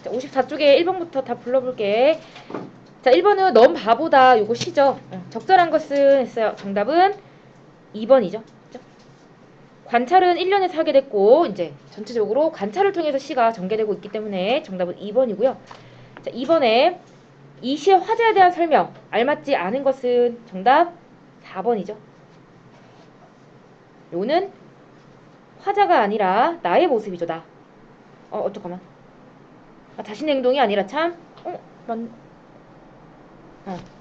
자, 54쪽에 1번부터 다 불러볼게. 자, 1번은 넌 바보다. 요거 시죠. 적절한 것은 했어요. 정답은 2번이죠. 관찰은 1년에서 하게 됐고 이제 전체적으로 관찰을 통해서 시가 전개되고 있기 때문에 정답은 2번이고요. 자, 2번에 이 시의 화제에 대한 설명 알맞지 않은 것은 정답 4번이죠. 요는 화자가 아니라 나의 모습이죠. 나. 잠깐만. 자신의 행동이 아니라 참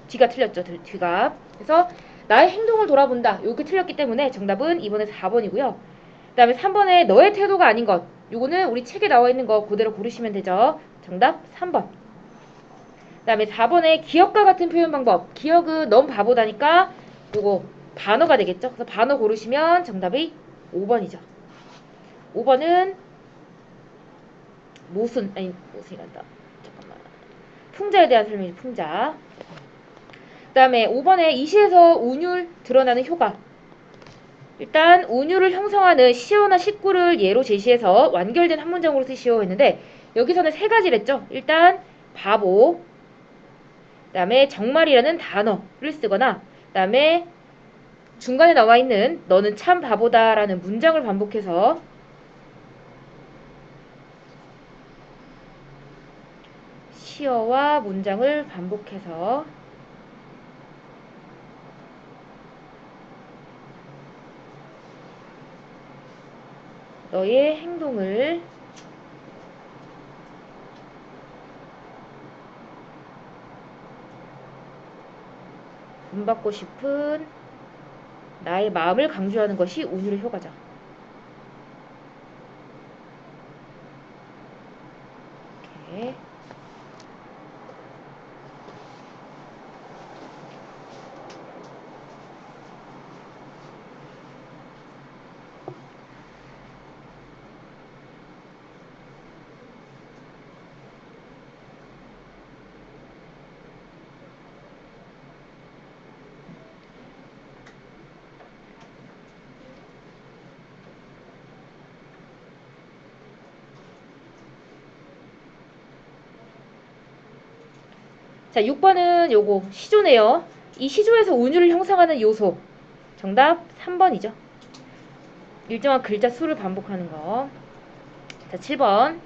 뒤가 틀렸죠. 뒤가. 그래서 나의 행동을 돌아본다. 요게 틀렸기 때문에 정답은 2번에서 4번이고요. 그 다음에 3번에 너의 태도가 아닌 것. 요거는 우리 책에 나와 있는 거 그대로 고르시면 되죠. 정답 3번. 그 다음에 4번에 기억과 같은 표현 방법. 기억은 넌 바보다니까 요거 반어가 되겠죠. 그래서 반어 고르시면 정답이 5번이죠. 5번은 모순이란다. 잠깐만. 풍자에 대한 설명이죠. 풍자. 그 다음에 5번에 이 시에서 운율 드러나는 효과. 일단 운율을 형성하는 시어나 식구를 예로 제시해서 완결된 한 문장으로 쓰시오 했는데 여기서는 세 가지를 했죠. 일단 바보, 그 다음에 정말이라는 단어를 쓰거나 그 다음에 중간에 나와 있는 너는 참 바보다 라는 문장을 반복해서 시어와 문장을 반복해서 너의 행동을 본받고 싶은 나의 마음을 강조하는 것이 운율의 효과죠. 이렇게. 자, 6번은 요거 시조네요. 이 시조에서 운율을 형성하는 요소. 정답 3번이죠. 일정한 글자 수를 반복하는 거. 자, 7번.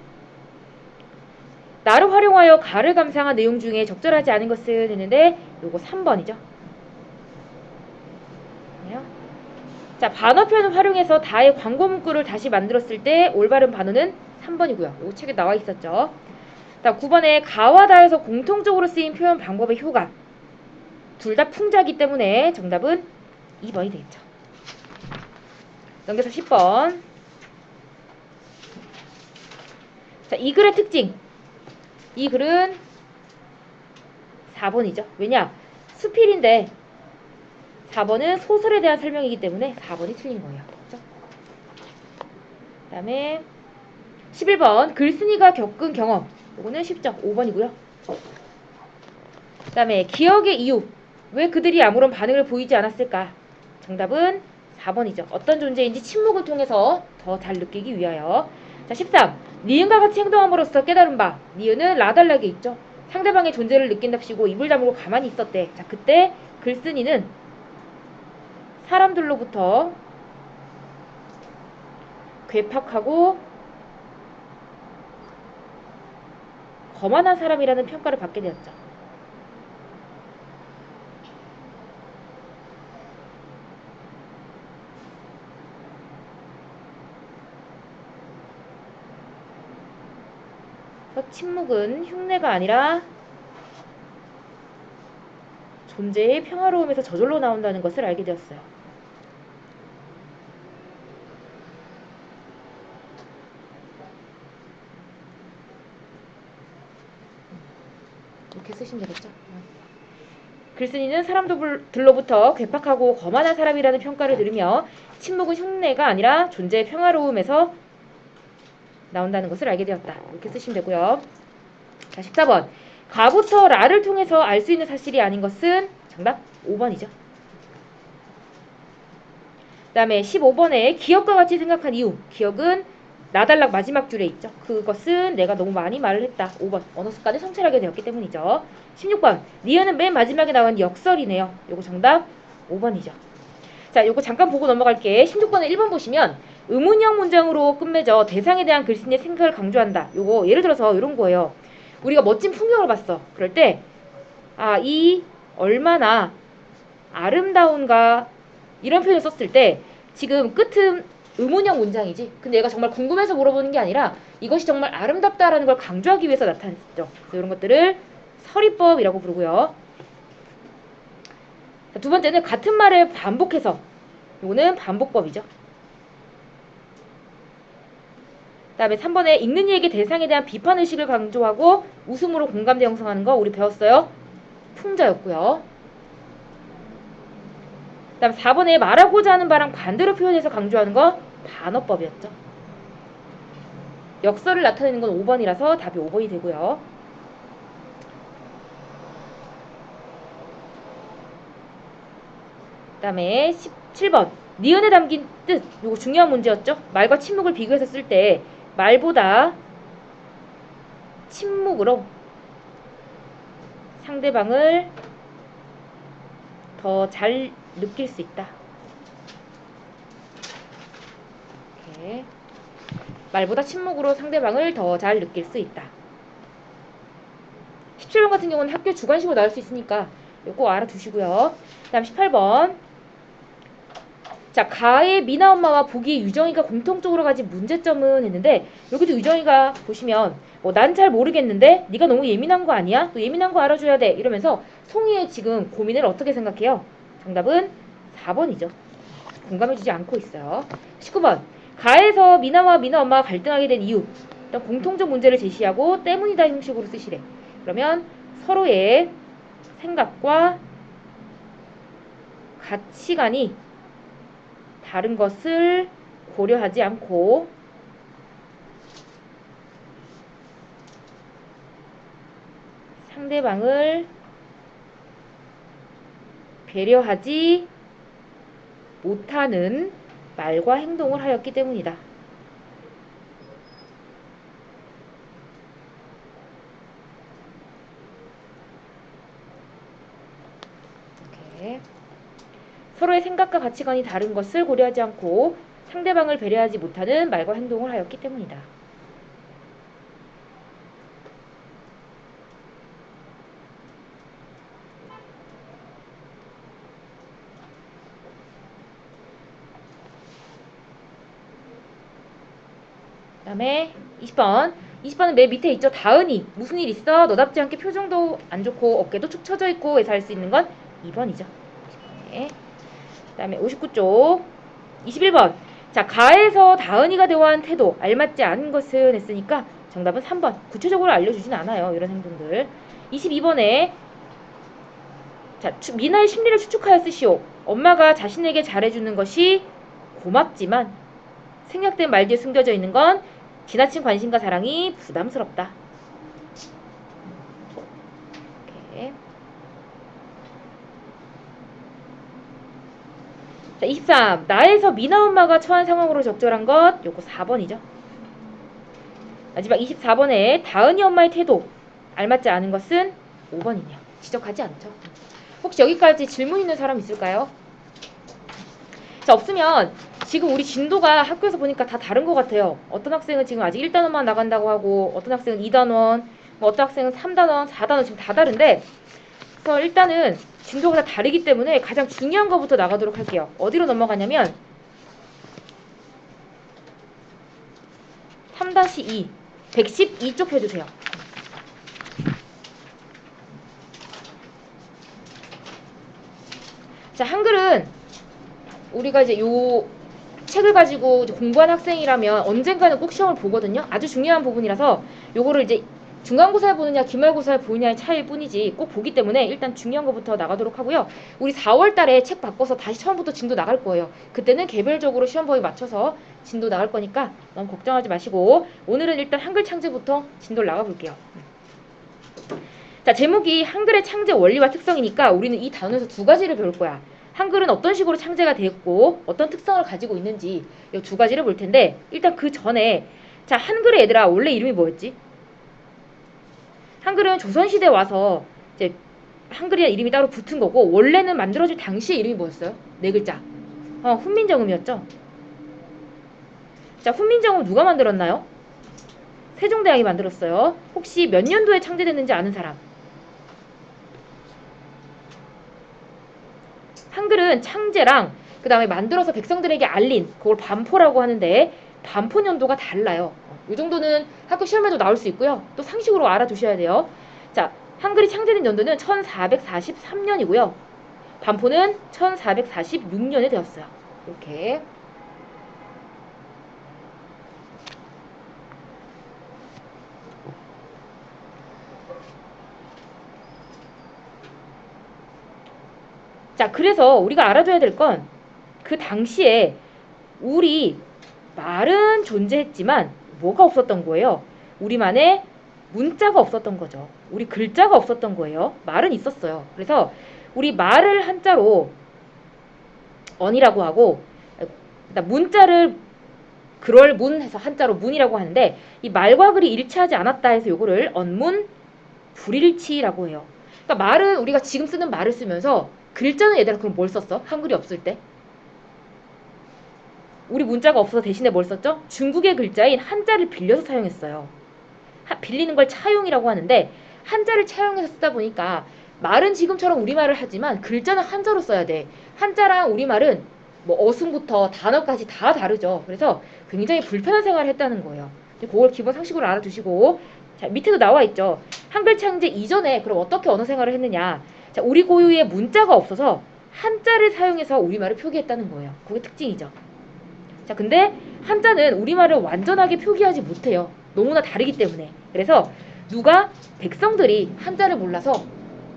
나를 활용하여 가를 감상한 내용 중에 적절하지 않은 것은 했는데 요거 3번이죠. 자, 반어 표현을 활용해서 다의 광고 문구를 다시 만들었을 때 올바른 반어는 3번이고요. 요거 책에 나와 있었죠. 자, 9번에 가와 다에서 공통적으로 쓰인 표현 방법의 효과. 둘 다 풍자기 때문에 정답은 2번이 되겠죠. 넘겨서 10번. 자, 이 글의 특징. 이 글은 4번이죠. 왜냐? 수필인데 4번은 소설에 대한 설명이기 때문에 4번이 틀린 거예요. 그렇죠? 그 다음에 11번. 글쓴이가 겪은 경험. 이거는 쉽죠. 5번이고요. 그 다음에 기억의 이유. 왜 그들이 아무런 반응을 보이지 않았을까? 정답은 4번이죠. 어떤 존재인지 침묵을 통해서 더 잘 느끼기 위하여. 자, 13. 니은과 같이 행동함으로써 깨달은 바. 니은은 라달락에 있죠. 상대방의 존재를 느낀답시고 입을 다물고 가만히 있었대. 자, 그때 글쓴이는 사람들로부터 괴팍하고 거만한 사람이라는 평가를 받게 되었죠. 침묵은 흉내가 아니라 존재의 평화로움에서 저절로 나온다는 것을 알게 되었어요. 이렇게 쓰시면 되겠죠. 글쓴이는 사람들로부터 괴팍하고 거만한 사람이라는 평가를 들으며 침묵은 흉내가 아니라 존재의 평화로움에서 나온다는 것을 알게 되었다. 이렇게 쓰시면 되고요. 자, 14번. 가부터 라를 통해서 알 수 있는 사실이 아닌 것은 정답 5번이죠. 그 다음에 15번에 기억과 같이 생각한 이유. 기억은 나달락 마지막 줄에 있죠. 그것은 내가 너무 많이 말을 했다. 5번. 언어 습관을 성찰하게 되었기 때문이죠. 16번. 니은은 맨 마지막에 나온 역설이네요. 요거 정답 5번이죠. 자, 요거 잠깐 보고 넘어갈게. 16번에 1번 보시면 의문형 문장으로 끝맺어 대상에 대한 글쓴이의 생각을 강조한다. 요거 예를 들어서 이런 거예요. 우리가 멋진 풍경을 봤어. 그럴 때 이 얼마나 아름다운가 이런 표현을 썼을 때 지금 끝은 의문형 문장이지. 근데 얘가 정말 궁금해서 물어보는 게 아니라 이것이 정말 아름답다라는 걸 강조하기 위해서 나타냈죠. 그래서 이런 것들을 서리법이라고 부르고요. 자, 두 번째는 같은 말을 반복해서. 이거는 반복법이죠. 그 다음에 3번에 읽는 이에게 대상에 대한 비판의식을 강조하고 웃음으로 공감대 형성하는 거 우리 배웠어요. 풍자였고요. 그 다음 4번에 말하고자 하는 바랑 반대로 표현해서 강조하는 거 반어법이었죠. 역설을 나타내는 건 5번이라서 답이 5번이 되고요. 그 다음에 17번 니은에 담긴 뜻. 이거 중요한 문제였죠. 말과 침묵을 비교해서 쓸 때 말보다 침묵으로 상대방을 더 잘 느낄 수 있다. 이렇게. 말보다 침묵으로 상대방을 더 잘 느낄 수 있다. 17번 같은 경우는 학교 주관식으로 나올 수 있으니까 이거 꼭 알아두시고요. 그 다음 18번. 자, 가의 미나 엄마와 보기의 유정이가 공통적으로 가진 문제점은 했는데 여기도 유정이가 보시면 난 잘 모르겠는데 네가 너무 예민한 거 아니야? 너 예민한 거 알아줘야 돼. 이러면서 송이의 지금 고민을 어떻게 생각해요? 정답은 4번이죠. 공감해주지 않고 있어요. 19번. 가에서 미나와 미나 엄마가 갈등하게 된 이유. 일단 공통적 문제를 제시하고 때문이다 형식으로 쓰시래. 그러면 서로의 생각과 가치관이 다른 것을 고려하지 않고 상대방을 배려하지 못하는 말과 행동을 하였기 때문이다. 이렇게. 서로의 생각과 가치관이 다른 것을 고려하지 않고 상대방을 배려하지 못하는 말과 행동을 하였기 때문이다. 그 다음에 20번. 20번은 맨 밑에 있죠. 다은이. 무슨 일 있어? 너답지 않게 표정도 안 좋고 어깨도 축 처져 있고 해서 할 수 있는 건 2번이죠. 네. 그 다음에 59쪽 21번. 자, 가에서 다은이가 대화한 태도 알맞지 않은 것은 했으니까 정답은 3번. 구체적으로 알려주진 않아요. 이런 행동들. 22번에 자, 미나의 심리를 추측하여 쓰시오. 엄마가 자신에게 잘해주는 것이 고맙지만 생략된 말 뒤에 숨겨져 있는 건 지나친 관심과 사랑이 부담스럽다. 이렇게. 자, 23. 나에서 미나 엄마가 처한 상황으로 적절한 것 요거 4번이죠. 마지막 24번에 다은이 엄마의 태도 알맞지 않은 것은 5번이네요. 지적하지 않죠. 혹시 여기까지 질문 있는 사람 있을까요? 자, 없으면 지금 우리 진도가 학교에서 보니까 다 다른 것 같아요. 어떤 학생은 지금 아직 1단원만 나간다고 하고 어떤 학생은 2단원, 어떤 학생은 3단원, 4단원 지금 다 다른데 그래서 일단은 진도가 다 다르기 때문에 가장 중요한 것부터 나가도록 할게요. 어디로 넘어가냐면 3-2 112쪽 해주세요. 자, 한글은 우리가 이제 요 책을 가지고 이제 공부한 학생이라면 언젠가는 꼭 시험을 보거든요. 아주 중요한 부분이라서 요거를 이제 중간고사에 보느냐 기말고사에 보느냐의 차이일 뿐이지 꼭 보기 때문에 일단 중요한 것부터 나가도록 하고요. 우리 4월 달에 책 바꿔서 다시 처음부터 진도 나갈 거예요. 그때는 개별적으로 시험 범위 맞춰서 진도 나갈 거니까 너무 걱정하지 마시고 오늘은 일단 한글 창제부터 진도를 나가 볼게요. 자, 제목이 한글의 창제 원리와 특성이니까 우리는 이 단어에서 두 가지를 배울 거야. 한글은 어떤 식으로 창제가 되었고 어떤 특성을 가지고 있는지 이 두 가지를 볼 텐데 일단 그 전에 자, 한글의 얘들아, 원래 이름이 뭐였지? 한글은 조선시대 와서 이제 한글이라는 이름이 따로 붙은 거고, 원래는 만들어질 당시의 이름이 뭐였어요? 네 글자. 훈민정음이었죠. 자, 훈민정음 누가 만들었나요? 세종대왕이 만들었어요. 혹시 몇 년도에 창제됐는지 아는 사람? 한글은 창제랑 그 다음에 만들어서 백성들에게 알린 그걸 반포라고 하는데 반포 년도가 달라요. 이 정도는 학교 시험에도 나올 수 있고요. 또 상식으로 알아두셔야 돼요. 자, 한글이 창제된 연도는 1443년이고요. 반포는 1446년에 되었어요. 이렇게. 자, 그래서 우리가 알아둬야 될 건 그 당시에 우리 말은 존재했지만 뭐가 없었던 거예요? 우리만의 문자가 없었던 거죠. 우리 글자가 없었던 거예요. 말은 있었어요. 그래서 우리 말을 한자로 언이라고 하고 문자를 그럴 문 해서 한자로 문이라고 하는데 이 말과 글이 일치하지 않았다 해서 요거를 언문 불일치라고 해요. 그러니까 말은 우리가 지금 쓰는 말을 쓰면서 글자는 얘들아 그럼 뭘 썼어? 한글이 없을 때? 우리 문자가 없어서 대신에 뭘 썼죠? 중국의 글자인 한자를 빌려서 사용했어요. 빌리는 걸 차용이라고 하는데 한자를 차용해서 쓰다 보니까 말은 지금처럼 우리말을 하지만 글자는 한자로 써야 돼. 한자랑 우리말은 뭐 어순부터 단어까지 다 다르죠. 그래서 굉장히 불편한 생활을 했다는 거예요. 그걸 기본 상식으로 알아두시고 자, 밑에도 나와 있죠. 한글 창제 이전에 그럼 어떻게 언어 생활을 했느냐. 자, 우리 고유의 문자가 없어서 한자를 사용해서 우리말을 표기했다는 거예요. 그게 특징이죠. 자, 근데 한자는 우리말을 완전하게 표기하지 못해요. 너무나 다르기 때문에. 그래서 누가 백성들이 한자를 몰라서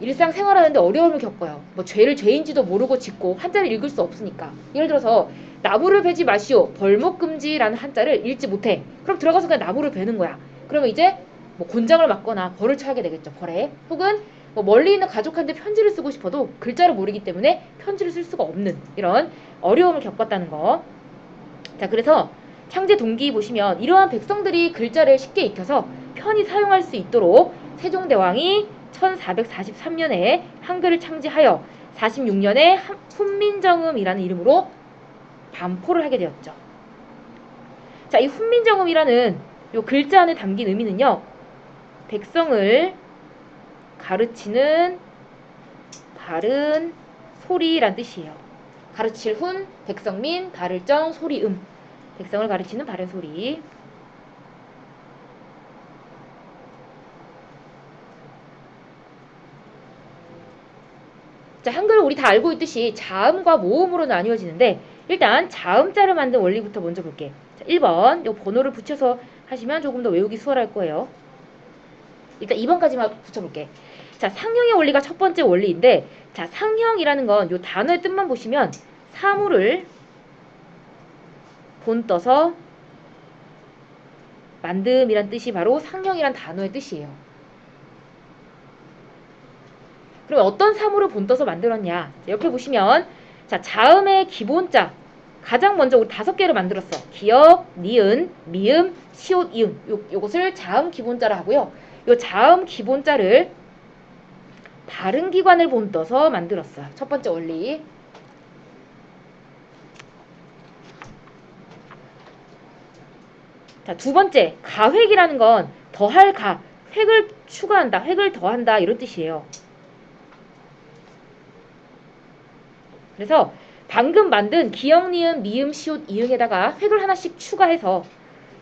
일상생활하는데 어려움을 겪어요. 뭐 죄를 죄인지도 모르고 짓고 한자를 읽을 수 없으니까. 예를 들어서 나무를 베지 마시오. 벌목금지라는 한자를 읽지 못해. 그럼 들어가서 그냥 나무를 베는 거야. 그러면 이제 뭐 곤장을 맞거나 벌을 처하게 되겠죠. 벌에. 혹은 뭐 멀리 있는 가족한테 편지를 쓰고 싶어도 글자를 모르기 때문에 편지를 쓸 수가 없는 이런 어려움을 겪었다는 거. 자, 그래서 창제 동기 보시면 이러한 백성들이 글자를 쉽게 익혀서 편히 사용할 수 있도록 세종대왕이 1443년에 한글을 창제하여 46년에 훈민정음이라는 이름으로 반포를 하게 되었죠. 자, 이 훈민정음이라는 요 글자 안에 담긴 의미는요. 백성을 가르치는 바른 소리란 뜻이에요. 가르칠 훈, 백성민, 가를정, 소리음. 백성을 가르치는 바른 소리. 자, 한글은 우리 다 알고 있듯이 자음과 모음으로 나뉘어지는데 일단 자음자를 만든 원리부터 먼저 볼게. 자, 1번 요 번호를 붙여서 하시면 조금 더 외우기 수월할 거예요. 일단 2번까지만 붙여볼게. 자, 상형의 원리가 첫 번째 원리인데 자, 상형이라는 건 요 단어의 뜻만 보시면 사물을 본떠서 만듦이란 뜻이 바로 상형이란 단어의 뜻이에요. 그럼 어떤 사물을 본떠서 만들었냐? 옆에 보시면 자, 자음의 기본자 가장 먼저 우리 5개를 만들었어. 기역, 니은, 미음, 시옷, 이응. 요것을 자음 기본자라 하고요. 요 자음 기본자를 다른 기관을 본떠서 만들었어요. 첫 번째 원리. 자, 두 번째 가획이라는 건 더할 가, 획을 추가한다, 획을 더한다 이런 뜻이에요. 그래서 방금 만든 기역, 니은, 미음, 시옷, 이응에다가 획을 하나씩 추가해서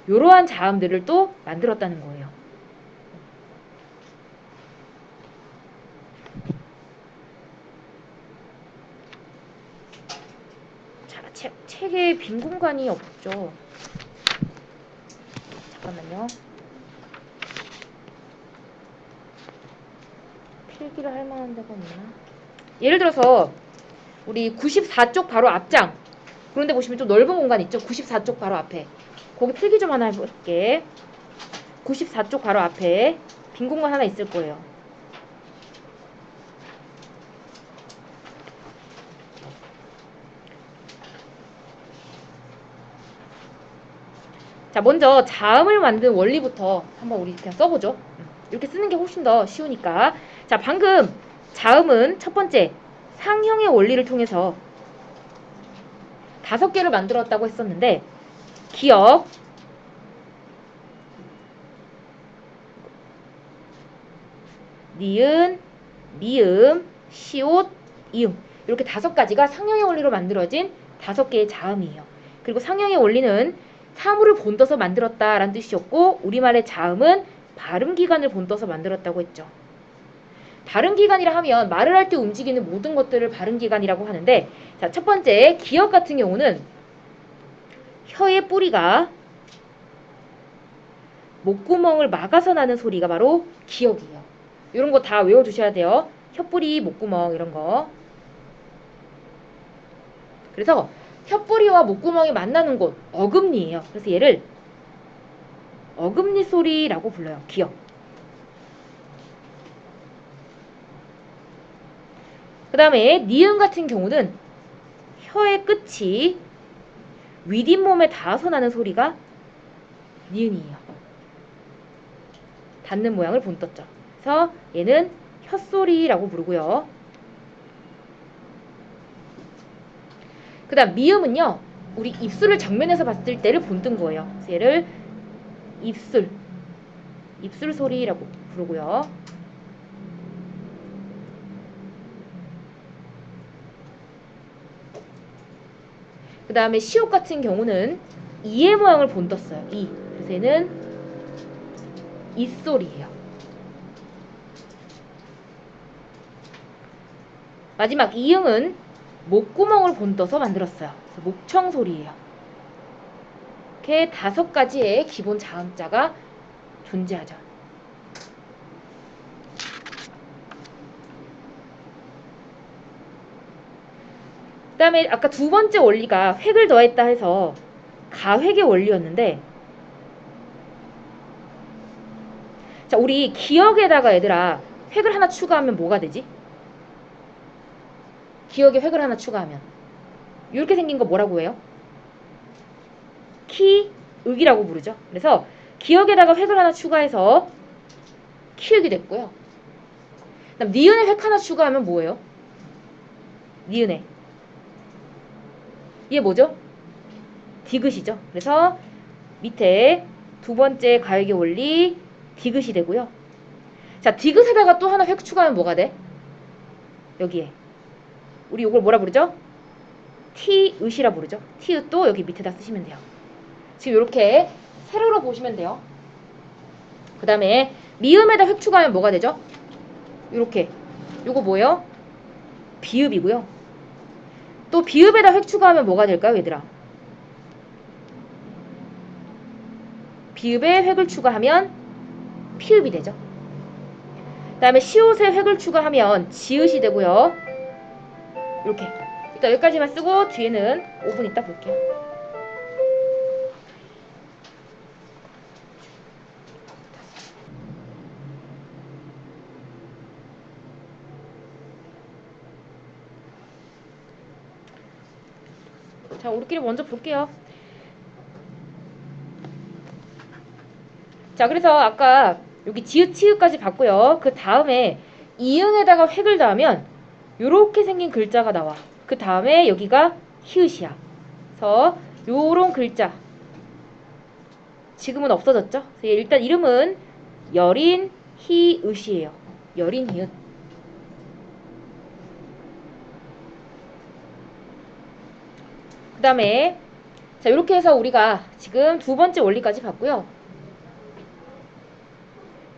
이러한 자음들을 또 만들었다는 거예요. 자, 책에 빈 공간이 없죠. 잠깐만요. 필기를 할 만한 데가 없나? 예를 들어서 우리 94쪽 바로 앞장 그런데 보시면 좀 넓은 공간 있죠? 94쪽 바로 앞에 거기 필기 좀 하나 해볼게. 94쪽 바로 앞에 빈 공간 하나 있을 거예요. 자, 먼저 자음을 만든 원리부터 한번 우리 그냥 써보죠. 이렇게 쓰는 게 훨씬 더 쉬우니까. 자, 방금 자음은 첫 번째 상형의 원리를 통해서 5개를 만들었다고 했었는데, 기역, 니은, 미음, 시옷, 이음, 이렇게 5가지가 상형의 원리로 만들어진 5개의 자음이에요. 그리고 상형의 원리는 사물을 본떠서 만들었다라는 뜻이었고, 우리말의 자음은 발음기관을 본떠서 만들었다고 했죠. 발음기관이라 하면 말을 할 때 움직이는 모든 것들을 발음기관이라고 하는데, 자, 첫 번째 기역 같은 경우는 혀의 뿌리가 목구멍을 막아서 나는 소리가 바로 기역이에요. 이런 거 다 외워두셔야 돼요. 혀뿌리, 목구멍 이런 거. 그래서 혀뿌리와 목구멍이 만나는 곳, 어금니예요. 그래서 얘를 어금니 소리라고 불러요. 기역. 그 다음에 니은 같은 경우는 혀의 끝이 윗잇몸에 닿아서 나는 소리가 니은이에요. 닿는 모양을 본떴죠. 그래서 얘는 혀소리라고 부르고요. 그 다음 미음은요, 우리 입술을 정면에서 봤을 때를 본뜬 거예요. 그래서 얘를 입술 소리라고 부르고요. 그 다음에 시옷 같은 경우는 이의 모양을 본떴어요. 이. 그래서 얘는 이소리예요. 마지막 이응은 목구멍을 본떠서 만들었어요. 그래서 목청 소리예요. 이렇게 5가지의 기본 자음자가 존재하죠. 그 다음에 아까 두 번째 원리가 획을 더했다 해서 가획의 원리였는데, 자, 우리 기역에다가 얘들아 획을 하나 추가하면 뭐가 되지? 기역에 획을 하나 추가하면 이렇게 생긴 거 뭐라고 해요? 키읔이라고 부르죠. 그래서 기역에다가 획을 하나 추가해서 키읔이 됐고요. 그다음 니은에 획 하나 추가하면 뭐예요? 니은에. 이게 뭐죠? 디귿이죠. 그래서 밑에 두 번째 가역의 원리 디귿이 되고요. 자, 디귿에다가 또 하나 획 추가하면 뭐가 돼? 여기에. 우리 이걸 뭐라 부르죠? 티읒이라 부르죠. 티읒도 여기 밑에다 쓰시면 돼요. 지금 이렇게 세로로 보시면 돼요. 그 다음에 미음에다 획 추가하면 뭐가 되죠? 이렇게. 요거 뭐예요? 비읍이고요. 또 비읍에다 획 추가하면 뭐가 될까요, 얘들아? 비읍에 획을 추가하면 피읍이 되죠. 그 다음에 시옷에 획을 추가하면 지읒이 되고요. 이렇게. 일단 여기까지만 쓰고 뒤에는 5분 있다 볼게요. 자, 우리끼리 먼저 볼게요. 자, 그래서 아까 여기 지읒, 치읒까지 봤고요. 그 다음에 이응에다가 획을 더하면 요렇게 생긴 글자가 나와. 그 다음에 여기가 히읗이야. 그래서 요런 글자 지금은 없어졌죠? 일단 이름은 여린 히읗이에요. 여린 히읗. 그 다음에 자, 이렇게 해서 우리가 지금 두 번째 원리까지 봤고요.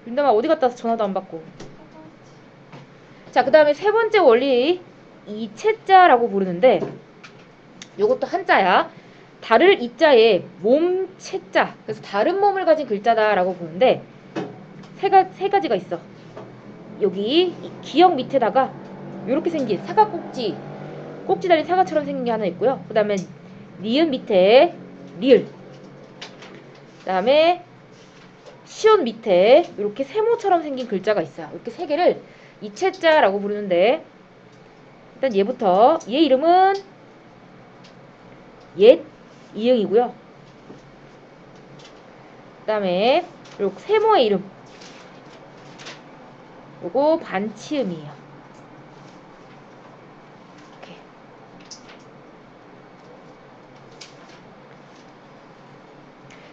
윤담아 어디 갔다 와서 전화도 안 받고. 자, 그 다음에 세 번째 원리 이채자라고 부르는데 요것도 한자야. 달을 이자에 몸 채자. 그래서 다른 몸을 가진 글자다라고 보는데 세 가지가 있어. 여기 기역 밑에다가 이렇게 생긴 사과 꼭지 달린 사과처럼 생긴 게 하나 있고요. 그 다음에 니은 밑에 리을. 그 다음에 시옷 밑에 이렇게 세모처럼 생긴 글자가 있어요. 이렇게 세 개를 이채자라고 부르는데 일단 얘부터 얘 이름은 옛 이응이고요. 다음에 요 세모의 이름. 요거 반치음이에요. 이렇게.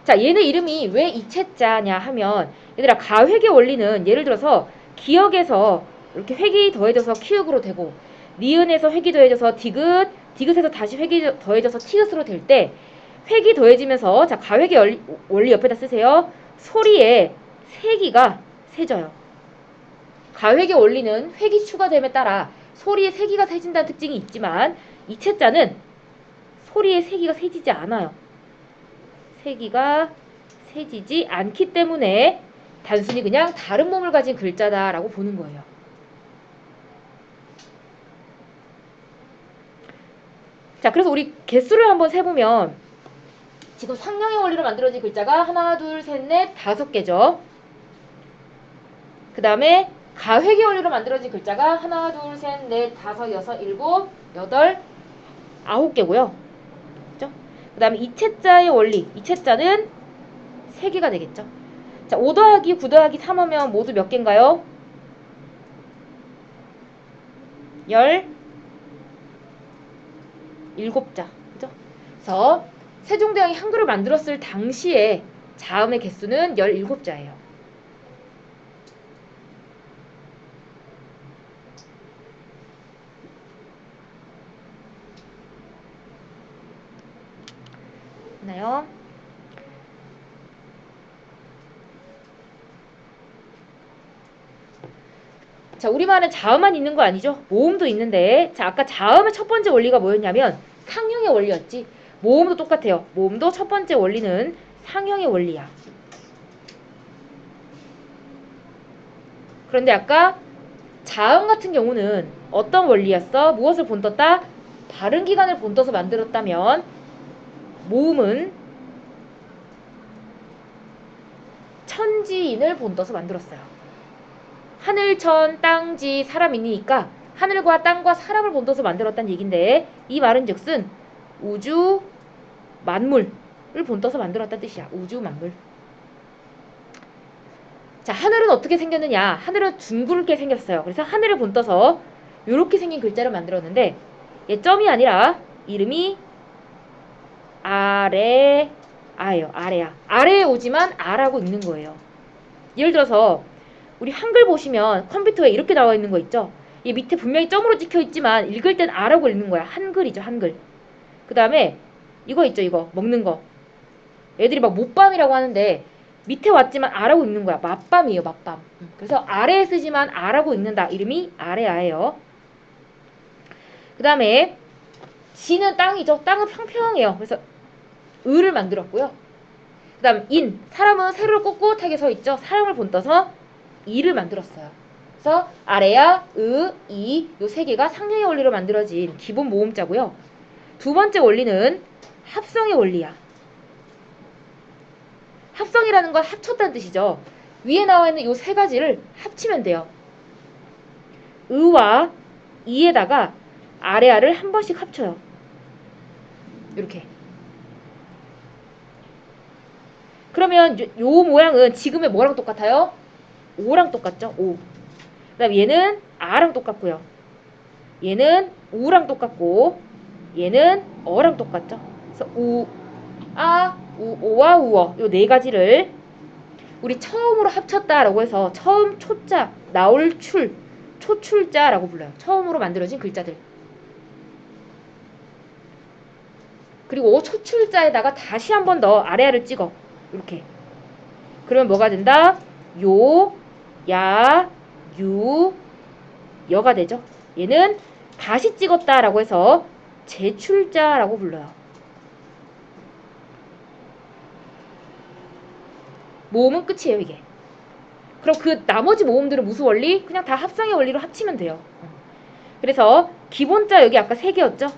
자, 얘네 이름이 왜 이채자냐 하면 얘들아 가획의 원리는 예를 들어서 기역에서 이렇게 획이 더해져서 키읔으로 되고 니은에서 획이 더해져서 디귿, 디귿에서 다시 획이 더해져서 티귿으로 될 때 획이 더해지면서 자 가획의 원리 옆에다 쓰세요. 소리의 세기가 세져요. 가획의 원리는 획이 추가됨에 따라 소리의 세기가 세진다는 특징이 있지만 이채자는 소리의 세기가 세지지 않아요. 세기가 세지지 않기 때문에 단순히 그냥 다른 몸을 가진 글자다라고 보는 거예요. 자, 그래서 우리 개수를 한번 세보면 지금 상형의 원리로 만들어진 글자가 하나, 둘, 셋, 넷, 5개죠. 그 다음에 가획의 원리로 만들어진 글자가 하나, 둘, 셋, 넷, 5, 6, 7, 8, 9개고요. 그죠? 그 다음에 이채자의 원리, 이채자는 3개가 되겠죠. 자, 5 더하기 9 더하기 3 하면 모두 몇 개인가요? 17자. 그죠? 그래서 세종대왕이 한글을 만들었을 당시에 자음의 개수는 17자예요. 나요? 자, 우리말은 자음만 있는 거 아니죠? 모음도 있는데, 자, 아까 자음의 첫 번째 원리가 뭐였냐면 상형의 원리였지. 모음도 똑같아요. 모음도 첫 번째 원리는 상형의 원리야. 그런데 아까 자음 같은 경우는 어떤 원리였어? 무엇을 본떴다? 발음기관을 본떠서 만들었다면 모음은 천지인을 본떠서 만들었어요. 하늘천, 땅지, 사람이니까 하늘과 땅과 사람을 본떠서 만들었다는 얘긴데 이 말은즉슨 우주 만물을 본떠서 만들었다는 뜻이야. 우주 만물. 자, 하늘은 어떻게 생겼느냐? 하늘은 둥글게 생겼어요. 그래서 하늘을 본떠서 이렇게 생긴 글자를 만들었는데 얘 점이 아니라 이름이 아래아예요. 아래야. 아래에 오지만 아라고 읽는 거예요. 예를 들어서 우리 한글 보시면 컴퓨터에 이렇게 나와 있는 거 있죠? 이 밑에 분명히 점으로 찍혀 있지만 읽을 땐 아라고 읽는 거야. 한글이죠, 한글. 그 다음에 이거 있죠, 이거. 먹는 거. 애들이 막 못밤이라고 하는데 밑에 왔지만 아라고 읽는 거야. 맛밤이에요, 맛밤. 그래서 아래에 쓰지만 아라고 읽는다. 이름이 아래아예요. 그 다음에 지는 땅이죠. 땅은 평평해요. 그래서 을을 만들었고요. 그 다음 인, 사람은 세로로 꼿꼿하게 서 있죠. 사람을 본떠서 이를 만들었어요. 그래서 아래야, 이, 요 세 개가 상형의 원리로 만들어진 기본 모음자고요. 두 번째 원리는 합성의 원리야. 합성이라는 건 합쳤다는 뜻이죠. 위에 나와 있는 요 세 가지를 합치면 돼요. 의와 이에다가 아래아를 한 번씩 합쳐요. 이렇게. 그러면 요 모양은 지금의 뭐랑 똑같아요? 오랑 똑같죠? 오. 그 다음에 얘는 아랑 똑같고요. 얘는 우랑 똑같고 얘는 어랑 똑같죠? 그래서 우, 아, 우, 오와 우어 요 네 가지를 우리 처음으로 합쳤다라고 해서 처음 초자, 나올 출, 초출자라고 불러요. 처음으로 만들어진 글자들. 그리고 초출자에다가 다시 한 번 더 아래아를 찍어. 이렇게. 그러면 뭐가 된다? 요, 야, 유, 여가 되죠. 얘는 다시 찍었다라고 해서 재출자라고 불러요. 모음은 끝이에요, 이게. 그럼 그 나머지 모음들은 무슨 원리? 그냥 다 합성의 원리로 합치면 돼요. 그래서 기본자 여기 아까 3개였죠?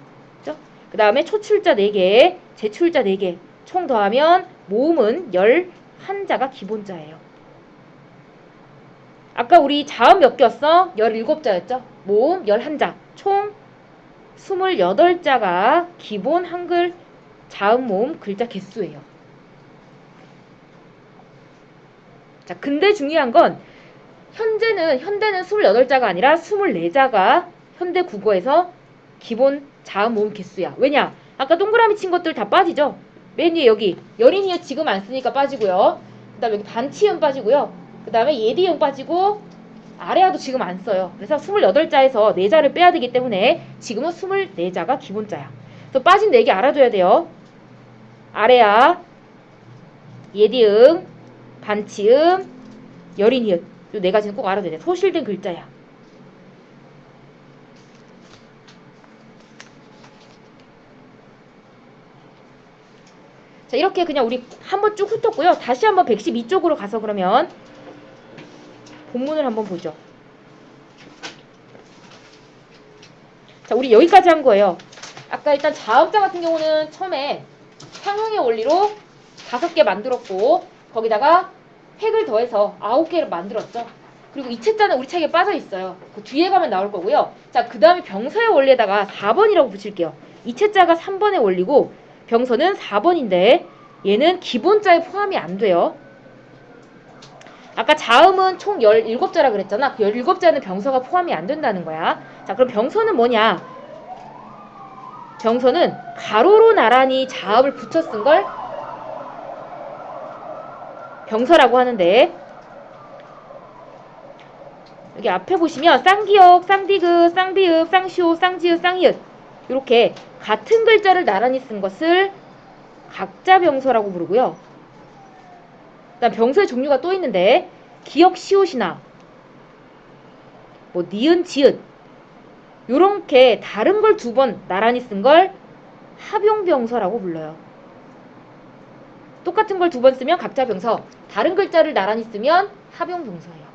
그 다음에 초출자 4개, 재출자 4개. 총 더하면 모음은 11자가 기본자예요. 아까 우리 자음 몇 개였어? 17자였죠? 모음 11자. 총 28자가 기본 한글 자음 모음 글자 개수예요. 자, 근데 중요한 건 현대는 28자가 아니라 24자가 현대 국어에서 기본 자음 모음 개수야. 왜냐? 아까 동그라미 친 것들 다 빠지죠? 맨 위에 여기 여린이어 지금 안 쓰니까 빠지고요. 그 다음에 여기 반치음 빠지고요. 그 다음에 예디음 빠지고 아래아도 지금 안 써요. 그래서 28자에서 4자를 빼야 되기 때문에 지금은 24자가 기본자야. 그래서 빠진 4개 알아둬야 돼요. 아래아, 예디음, 반치음, 여린이음. 이 4가지는 꼭 알아둬야 돼. 소실된 글자야. 자, 이렇게 그냥 우리 한번 쭉 훑었고요. 다시 한번 112쪽으로 가서 그러면 본문을 한번 보죠. 자, 우리 여기까지 한 거예요. 아까 일단 자음자 같은 경우는 처음에 상형의 원리로 5개 만들었고 거기다가 획을 더해서 9개를 만들었죠. 그리고 이체자는 우리 책에 빠져 있어요. 그 뒤에 가면 나올 거고요. 자, 그 다음에 병서의 원리에다가 4번이라고 붙일게요. 이체자가 3번의 원리고 병서는 4번인데 얘는 기본자에 포함이 안 돼요. 아까 자음은 총 17자라 그랬잖아. 그 17자는 병서가 포함이 안 된다는 거야. 자, 그럼 병서는 뭐냐? 병서는 가로로 나란히 자음을 붙여 쓴 걸 병서라고 하는데 여기 앞에 보시면 쌍기역, 쌍디귿, 쌍비읍, 쌍시오, 쌍지읒, 쌍이읒 이렇게 같은 글자를 나란히 쓴 것을 각자 병서라고 부르고요. 그다음 병서의 종류가 또 있는데 기역, 시옷이나 뭐 니은, 지읒 요렇게 다른 걸 2번 나란히 쓴 걸 합용병서라고 불러요. 똑같은 걸 2번 쓰면 각자 병서, 다른 글자를 나란히 쓰면 합용병서예요.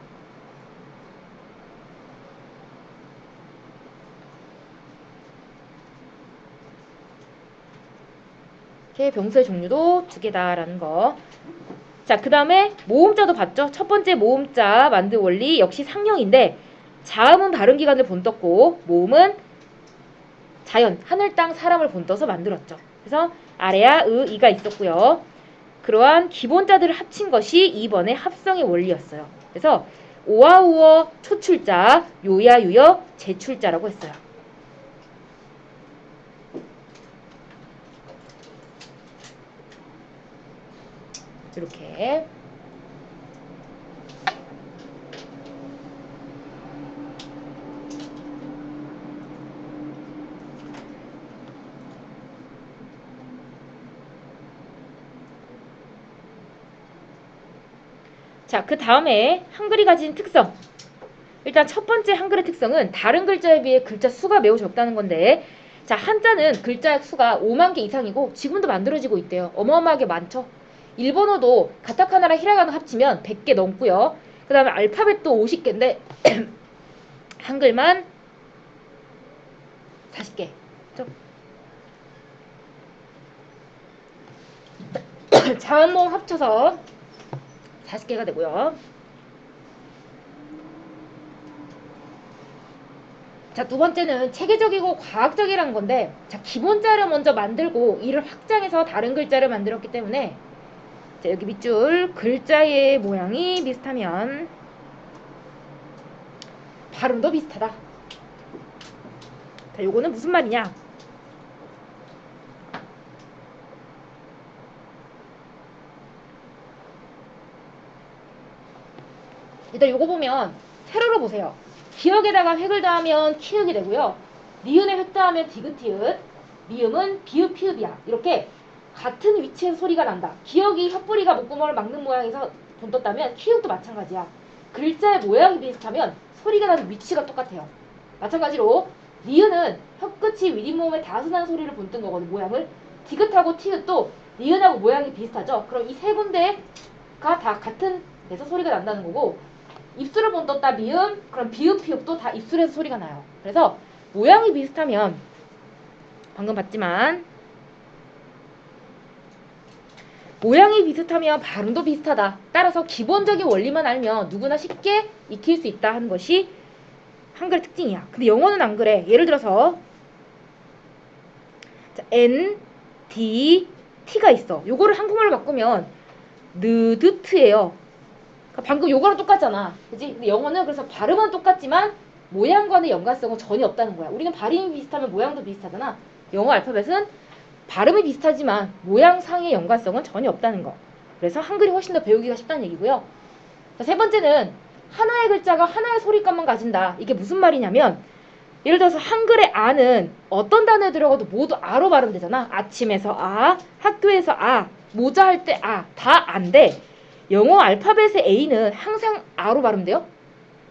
이렇게 병서의 종류도 2개다라는 거. 자, 그 다음에 모음자도 봤죠? 첫 번째 모음자 만드 원리 역시 상형인데 자음은 발음 기관을 본떴고 모음은 자연, 하늘, 땅, 사람을 본떠서 만들었죠. 그래서 아래야, 이가 있었고요. 그러한 기본자들을 합친 것이 2번의 합성의 원리였어요. 그래서 오와 우어 초출자, 요야 유여 제출자라고 했어요. 이렇게 자, 그 다음에 한글이 가진 특성. 일단 첫 번째 한글의 특성은 다른 글자에 비해 글자 수가 매우 적다는 건데 자, 한자는 글자 수가 5만 개 이상이고 지금도 만들어지고 있대요. 어마어마하게 많죠. 일본어도 가타카나랑 히라가나 합치면 100개 넘고요. 그 다음에 알파벳도 50개인데 한글만 40개. 자음모음 합쳐서 40개가 되고요. 자, 두 번째는 체계적이고 과학적이라는 건데 자, 기본자를 먼저 만들고 이를 확장해서 다른 글자를 만들었기 때문에 자, 여기 밑줄 글자의 모양이 비슷하면 발음도 비슷하다. 자, 요거는 무슨 말이냐? 일단 요거 보면 세로로 보세요. 기역에다가 획을 더하면 키읔이 되고요. 니은에 획 더하면 디귿티읕, 미음은 비읍 피읍이야. 이렇게 같은 위치에서 소리가 난다. 기역이 혓뿌리가 목구멍을 막는 모양에서 본떴다면 키읔도 마찬가지야. 글자의 모양이 비슷하면 소리가 나는 위치가 똑같아요. 마찬가지로 니은은 혀끝이 윗잇몸에 닿아서 나는 소리를 본뜬 거거든, 모양을. 디귿하고 티읕도 니은하고 모양이 비슷하죠. 그럼 이 세 군데가 다 같은 데서 소리가 난다는 거고 입술을 본떴다 미음, 그럼 비읍 피읍도 다 입술에서 소리가 나요. 그래서 모양이 비슷하면 방금 봤지만 모양이 비슷하면 발음도 비슷하다. 따라서 기본적인 원리만 알면 누구나 쉽게 익힐 수 있다 하는 것이 한글의 특징이야. 근데 영어는 안 그래. 예를 들어서 자, N, D, T가 있어. 요거를 한국말로 바꾸면 느드트예요. 방금 요거랑 똑같잖아. 그지? 근데 영어는 그래서 발음은 똑같지만 모양과의 연관성은 전혀 없다는 거야. 우리는 발음이 비슷하면 모양도 비슷하잖아. 영어 알파벳은 발음이 비슷하지만 모양상의 연관성은 전혀 없다는 거. 그래서 한글이 훨씬 더 배우기가 쉽다는 얘기고요. 자, 세 번째는 하나의 글자가 하나의 소리값만 가진다. 이게 무슨 말이냐면 예를 들어서 한글의 아는 어떤 단어에 들어가도 모두 아로 발음되잖아. 아침에서 아, 학교에서 아, 모자 할 때 아, 다 안돼. 영어 알파벳의 A는 항상 아로 발음돼요.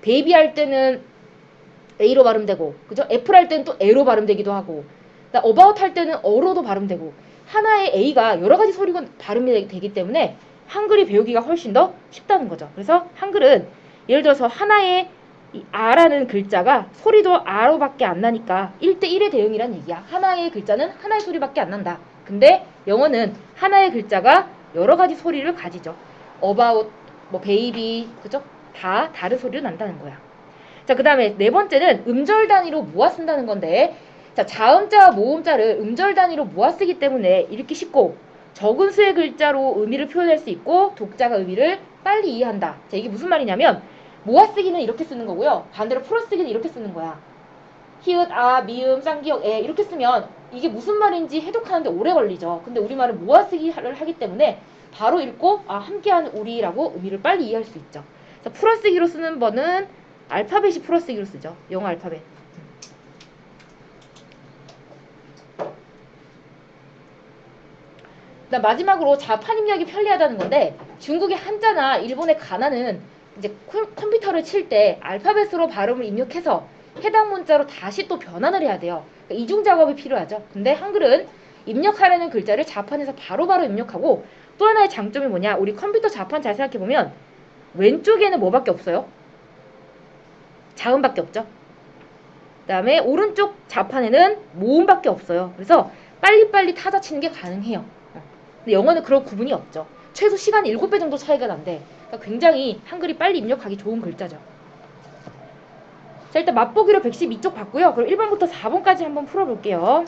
베이비 할 때는 A로 발음되고, 그죠? 애플 할 때는 또 A로 발음되기도 하고, about 할 때는 어로도 발음되고, 하나의 A가 여러 가지 소리가 발음이 되기 때문에 한글이 배우기가 훨씬 더 쉽다는 거죠. 그래서 한글은 예를 들어서 하나의 이 아라는 글자가 소리도 아로밖에 안 나니까 1대1의 대응이란 얘기야. 하나의 글자는 하나의 소리밖에 안 난다. 근데 영어는 하나의 글자가 여러 가지 소리를 가지죠. about, 뭐 baby, 그죠? 다 다른 소리를 난다는 거야. 자, 그 다음에 네 번째는 음절 단위로 모아 쓴다는 건데, 자, 자음자와 모음자를 음절 단위로 모아 쓰기 때문에 읽기 쉽고 적은 수의 글자로 의미를 표현할 수 있고 독자가 의미를 빨리 이해한다. 자, 이게 무슨 말이냐면 모아 쓰기는 이렇게 쓰는 거고요. 반대로 풀어 쓰기는 이렇게 쓰는 거야. 히읗, 아, 미음, 쌍기역, 에 이렇게 쓰면 이게 무슨 말인지 해독하는데 오래 걸리죠. 근데 우리말은 모아 쓰기를 하기 때문에 바로 읽고 아, 함께하는 우리라고 의미를 빨리 이해할 수 있죠. 그래서 풀어 쓰기로 쓰는 번은 알파벳이 풀어 쓰기로 쓰죠. 영어 알파벳. 마지막으로 자판 입력이 편리하다는 건데 중국의 한자나 일본의 가나는 이제 컴퓨터를 칠 때 알파벳으로 발음을 입력해서 해당 문자로 다시 또 변환을 해야 돼요. 그러니까 이중 작업이 필요하죠. 근데 한글은 입력하려는 글자를 자판에서 바로바로 입력하고 또 하나의 장점이 뭐냐? 우리 컴퓨터 자판 잘 생각해보면 왼쪽에는 뭐밖에 없어요? 자음밖에 없죠. 그 다음에 오른쪽 자판에는 모음밖에 없어요. 그래서 빨리빨리 타자 치는 게 가능해요. 근데 영어는 그런 구분이 없죠. 최소 시간 7배 정도 차이가 난대. 그러니까 굉장히 한글이 빨리 입력하기 좋은 글자죠. 자, 일단 맛보기로 112쪽 봤고요. 그럼 1번부터 4번까지 한번 풀어볼게요.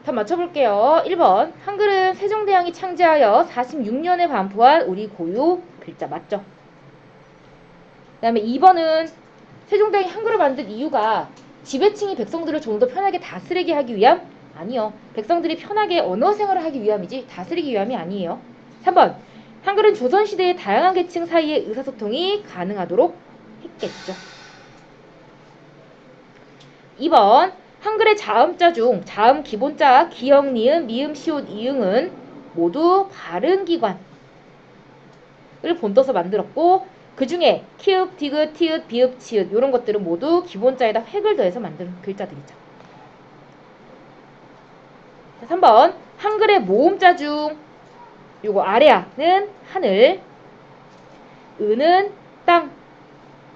다 맞춰볼게요. 1번 한글은 세종대왕이 창제하여 46년에 반포한 우리 고유 글자 맞죠? 그 다음에 2번은 세종대왕이 한글을 만든 이유가 지배층이 백성들을 좀 더 편하게 다스리게 하기 위함? 아니요. 백성들이 편하게 언어 생활을 하기 위함이지 다스리기 위함이 아니에요. 3번 한글은 조선시대의 다양한 계층 사이의 의사소통이 가능하도록 했겠죠. 2번 한글의 자음자 중 자음 기본자 기역, 니은, 미음, 시옷, 이응은 모두 발음기관을 본떠서 만들었고 그 중에 키읔, 디귿, 티읕, 비읍, 치읓 이런 것들은 모두 기본자에다 획을 더해서 만든 글자들이죠. 3번 한글의 모음자 중 요거 아래아는 하늘, 은은 땅,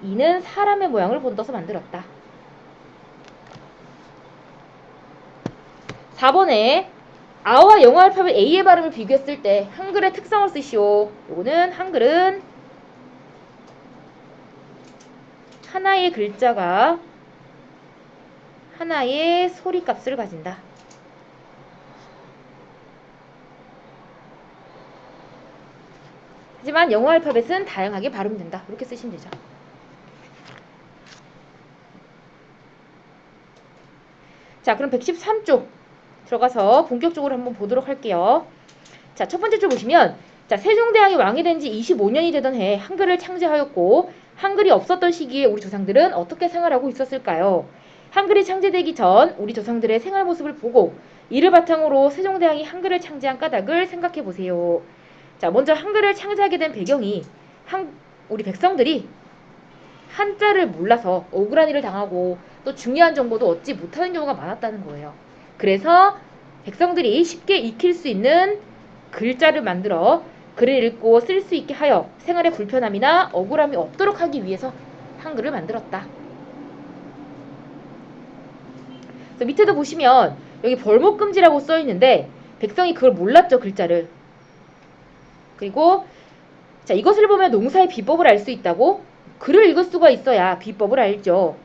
이는 사람의 모양을 본떠서 만들었다. 4번에 아와 영어 알파벳 A의 발음을 비교했을 때 한글의 특성을 쓰시오. 요거는 한글은 하나의 글자가 하나의 소리값을 가진다. 하지만 영어 알파벳은 다양하게 발음된다. 이렇게 쓰시면 되죠. 자, 그럼 113쪽 들어가서 본격적으로 한번 보도록 할게요. 자, 첫 번째 줄 보시면 자, 세종대왕이 왕이 된 지 25년이 되던 해 한글을 창제하였고 한글이 없었던 시기에 우리 조상들은 어떻게 생활하고 있었을까요? 한글이 창제되기 전 우리 조상들의 생활 모습을 보고 이를 바탕으로 세종대왕이 한글을 창제한 까닭을 생각해 보세요. 자, 먼저 한글을 창제하게 된 배경이 우리 백성들이 한자를 몰라서 억울한 일을 당하고 또 중요한 정보도 얻지 못하는 경우가 많았다는 거예요. 그래서 백성들이 쉽게 익힐 수 있는 글자를 만들어 글을 읽고 쓸 수 있게 하여 생활의 불편함이나 억울함이 없도록 하기 위해서 한글을 만들었다. 그래서 밑에도 보시면 여기 벌목금지라고 써 있는데 백성이 그걸 몰랐죠, 글자를. 그리고 자, 이것을 보면 농사의 비법을 알 수 있다고? 글을 읽을 수가 있어야 비법을 알죠.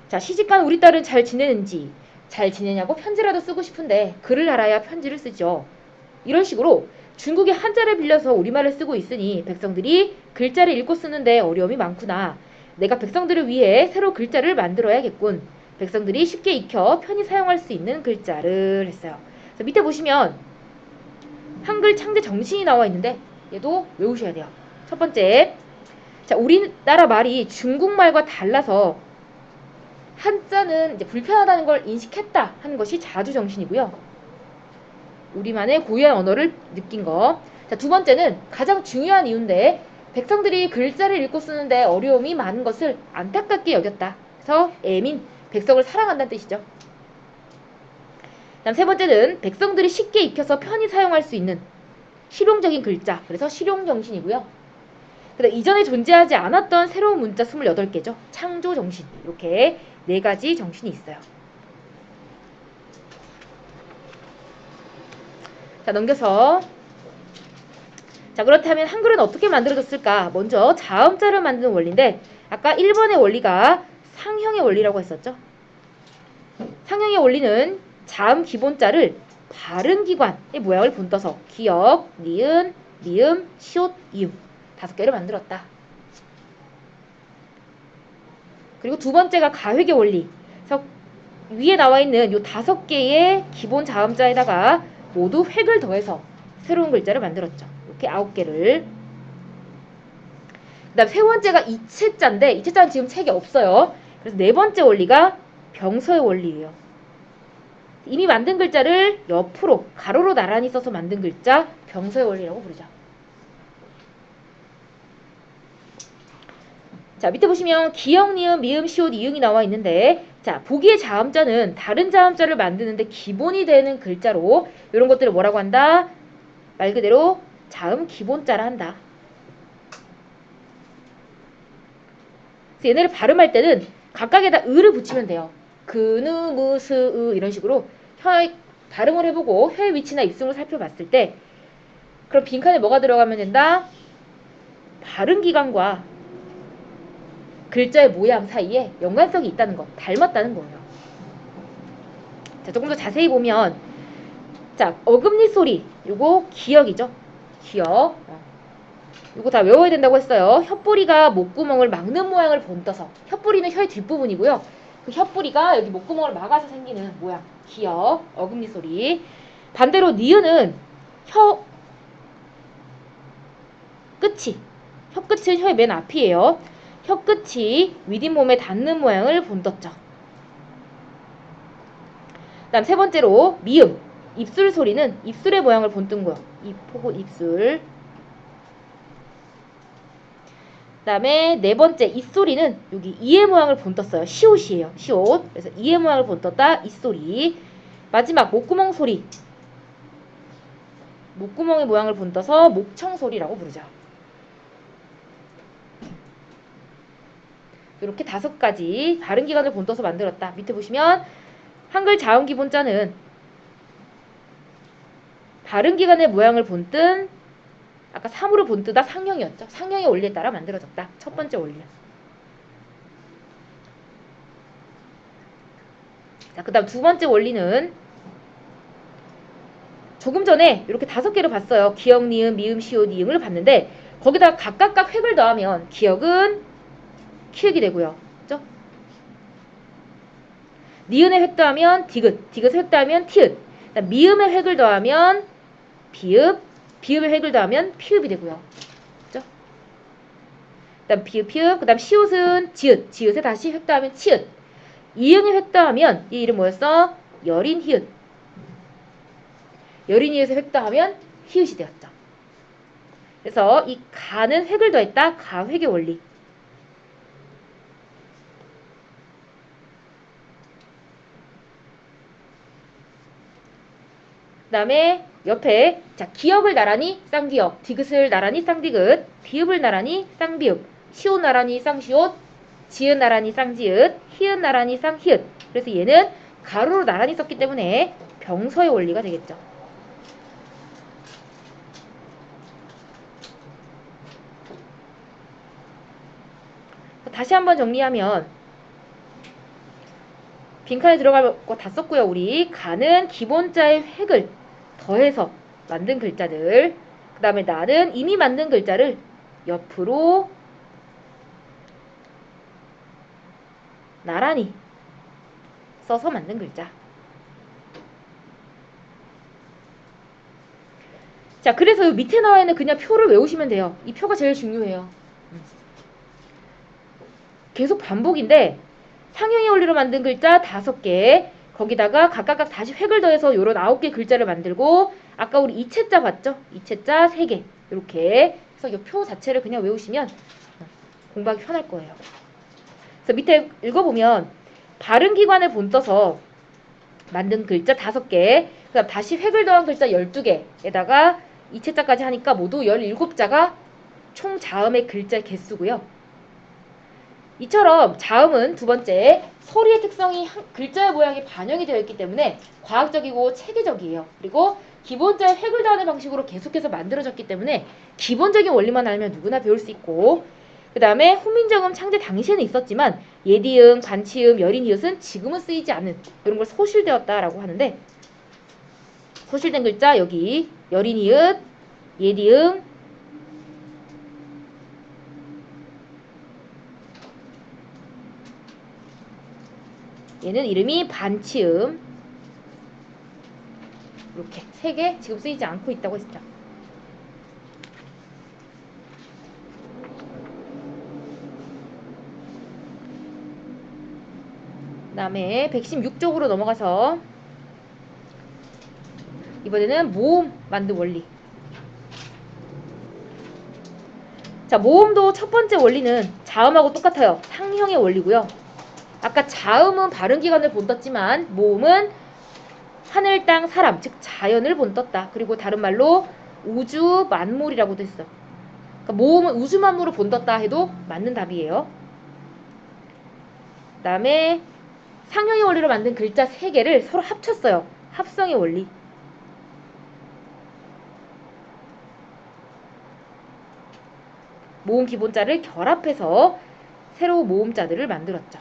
자, 시집간 우리 딸은 잘 지내는지, 잘 지내냐고 편지라도 쓰고 싶은데 글을 알아야 편지를 쓰죠. 이런 식으로 중국의 한자를 빌려서 우리말을 쓰고 있으니 백성들이 글자를 읽고 쓰는데 어려움이 많구나. 내가 백성들을 위해 새로 글자를 만들어야겠군. 백성들이 쉽게 익혀 편히 사용할 수 있는 글자를 했어요. 그래서 밑에 보시면 한글 창제 정신이 나와 있는데 얘도 외우셔야 돼요. 첫 번째, 자, 우리나라 말이 중국말과 달라서 한자는 이제 불편하다는 걸 인식했다 하는 것이 자주정신이고요. 우리만의 고유한 언어를 느낀 거. 자, 두 번째는 가장 중요한 이유인데 백성들이 글자를 읽고 쓰는데 어려움이 많은 것을 안타깝게 여겼다. 그래서 애민, 백성을 사랑한다는 뜻이죠. 다음 세 번째는 백성들이 쉽게 익혀서 편히 사용할 수 있는 실용적인 글자. 그래서 실용정신이고요. 그다음 이전에 존재하지 않았던 새로운 문자 28개죠. 창조정신. 이렇게 네 가지 정신이 있어요. 자, 넘겨서 자, 그렇다면 한글은 어떻게 만들어졌을까? 먼저 자음자를 만드는 원리인데 아까 1번의 원리가 상형의 원리라고 했었죠. 상형의 원리는 자음 기본자를 발음기관의 모양을 본떠서 기역, 니은, 미음, 시옷, 이음 5개를 만들었다. 그리고 두 번째가 가획의 원리. 그래서 위에 나와 있는 이 5개의 기본 자음자에다가 모두 획을 더해서 새로운 글자를 만들었죠. 이렇게 9개를. 그 다음 세 번째가 이체자인데 이체자는 지금 책에 없어요. 그래서 네 번째 원리가 병서의 원리예요. 이미 만든 글자를 옆으로 가로로 나란히 써서 만든 글자 병서의 원리라고 부르죠. 자, 밑에 보시면 기역, 니은, 미음, 시옷, 이응이 나와 있는데 자, 보기의 자음자는 다른 자음자를 만드는데 기본이 되는 글자로 이런 것들을 뭐라고 한다? 말 그대로 자음 기본자라 한다. 그래서 얘네를 발음할 때는 각각에다 으를 붙이면 돼요. 그, 느, 무, 스, 으 이런 식으로 혀의 발음을 해보고 혀의 위치나 입술을 살펴봤을 때 그럼 빈칸에 뭐가 들어가면 된다? 발음기관과 글자의 모양 사이에 연관성이 있다는 거, 닮았다는 거예요. 자, 조금 더 자세히 보면 자, 어금니 소리, 요거 기역이죠. 기역. 요거 다 외워야 된다고 했어요. 혓뿌리가 목구멍을 막는 모양을 본떠서 혓뿌리는 혀의 뒷부분이고요. 그 혓뿌리가 여기 목구멍을 막아서 생기는 모양, 기역, 어금니 소리. 반대로 니은은 혀 끝이, 혀 끝은 혀의 맨 앞이에요. 혀 끝이 윗잇몸에 닿는 모양을 본떴죠. 다음 세 번째로 미음, 입술 소리는 입술의 모양을 본뜬 거예요. 입하고 입술. 다음에 네 번째 입소리는 여기 이의 모양을 본떴어요. 시옷이에요. 시옷. 그래서 이의 모양을 본떴다. 입소리. 마지막 목구멍 소리. 목구멍의 모양을 본떠서 목청소리라고 부르죠. 이렇게 5가지 발음기관을 본떠서 만들었다. 밑에 보시면 한글 자음 기본자는 발음기관의 모양을 본뜬 아까 3으로 본뜨다 상형이었죠. 상형의 원리에 따라 만들어졌다. 첫 번째 원리. 자, 그 다음 두 번째 원리는 조금 전에 이렇게 5개를 봤어요. 기역, 니은, 미음, 시옷, 이응을 봤는데 거기다가 각각 획을 더하면 기역은 키읔이 되고요. 그죠? 니은에 획 더하면 디귿, 디귿에 획 더하면 티읕, 미음의 획을 더하면 비읍, 비읍의 획을 더하면 피읍이 되고요. 그죠? 그다음 비읍, 피읍, 그다음 시옷은 지읒, 지읒에 다시 획 더하면 치읒. 이응의 획 더하면 이 이름 뭐였어? 여린 히읗. 여린 히읗에 획 더하면 히읗이 되었죠. 그래서 이 가는 획을 더했다. 가획의 원리. 그 다음에 옆에 자 기역을 나란히 쌍기역, 디귿을 나란히 쌍디귿, 비읍을 나란히 쌍비읍, 시옷 나란히 쌍시옷, 지읒 나란히 쌍지읒, 히읗 나란히 쌍히읗. 그래서 얘는 가로로 나란히 썼기 때문에 병서의 원리가 되겠죠. 다시 한번 정리하면 빈칸에 들어갈 거 다 썼고요. 우리 가는 기본자의 획을 더해서 만든 글자들, 그 다음에 나는 이미 만든 글자를 옆으로 나란히 써서 만든 글자. 자, 그래서 이 밑에 나와 있는 그냥 표를 외우시면 돼요. 이 표가 제일 중요해요. 계속 반복인데 상형의 원리로 만든 글자 5개, 거기다가 각각 다시 획을 더해서 요런 9개 글자를 만들고, 아까 우리 이체자 봤죠? 이체자 3개 이렇게 해서 이 표 자체를 그냥 외우시면 공부하기 편할 거예요. 그래서 밑에 읽어보면 발음기관을 본떠서 만든 글자 5개, 그 다음 다시 획을 더한 글자 12개에다가 이체자까지 하니까 모두 17자가 총 자음의 글자 개수고요. 이처럼 자음은 두 번째, 소리의 특성이 글자의 모양에 반영이 되어 있기 때문에 과학적이고 체계적이에요. 그리고 기본자의 획을 더하는 방식으로 계속해서 만들어졌기 때문에 기본적인 원리만 알면 누구나 배울 수 있고, 그 다음에 훈민정음 창제 당시에는 있었지만 예디음, 반치음, 여린이웃은 지금은 쓰이지 않는 이런 걸 소실되었다라고 하는데, 소실된 글자 여기 여린이웃, 예디음, 얘는 이름이 반치음, 이렇게 3개 지금 쓰이지 않고 있다고 했죠. 그 다음에 116쪽으로 넘어가서 이번에는 모음 만든 원리. 자, 모음도 첫 번째 원리는 자음하고 똑같아요. 상형의 원리고요. 아까 자음은 발음기관을 본떴지만 모음은 하늘, 땅, 사람, 즉 자연을 본떴다. 그리고 다른 말로 우주 만물이라고도 했어. 그러니까 모음은 우주 만물을 본떴다 해도 맞는 답이에요. 그 다음에 상형의 원리로 만든 글자 3개를 서로 합쳤어요. 합성의 원리. 모음 기본자를 결합해서 새로운 모음자들을 만들었죠.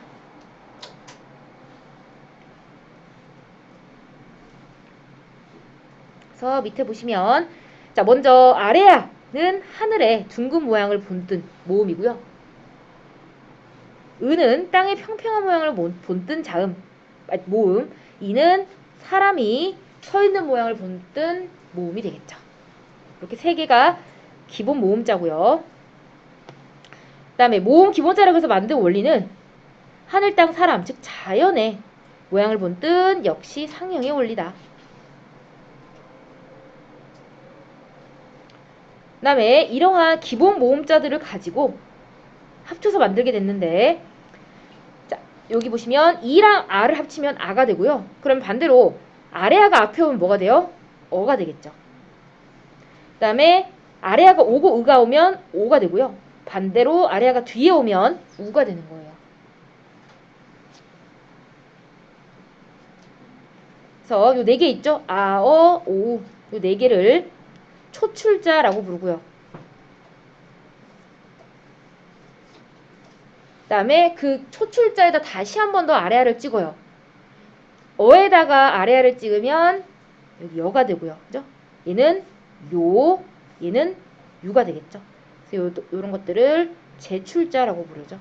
그래서 밑에 보시면 자 먼저 아래야는 하늘의 둥근 모양을 본뜬 모음이고요. 은은 땅의 평평한 모양을 본뜬 자음, 모음. 이는 사람이 서 있는 모양을 본뜬 모음이 되겠죠. 이렇게 3개가 기본 모음자고요. 그 다음에 모음 기본자라고 해서 만든 원리는 하늘, 땅, 사람, 즉 자연의 모양을 본뜬 역시 상형의 원리다. 그 다음에 이러한 기본 모음자들을 가지고 합쳐서 만들게 됐는데, 자 여기 보시면 이랑 아를 합치면 아가 되고요. 그럼 반대로 아래아가 앞에 오면 뭐가 돼요? 어가 되겠죠. 그 다음에 아래아가 오고 으가 오면 오가 되고요. 반대로 아래아가 뒤에 오면 우가 되는 거예요. 그래서 요 4개 있죠? 아, 어, 오. 요 4개를 초출자라고 부르고요. 그 다음에 그 초출자에다 다시 한 번 더 아래아를 찍어요. 어에다가 아래아를 찍으면 여기 여가 되고요. 그죠? 얘는 요, 얘는 유가 되겠죠. 그래서 요런 것들을 제출자라고 부르죠.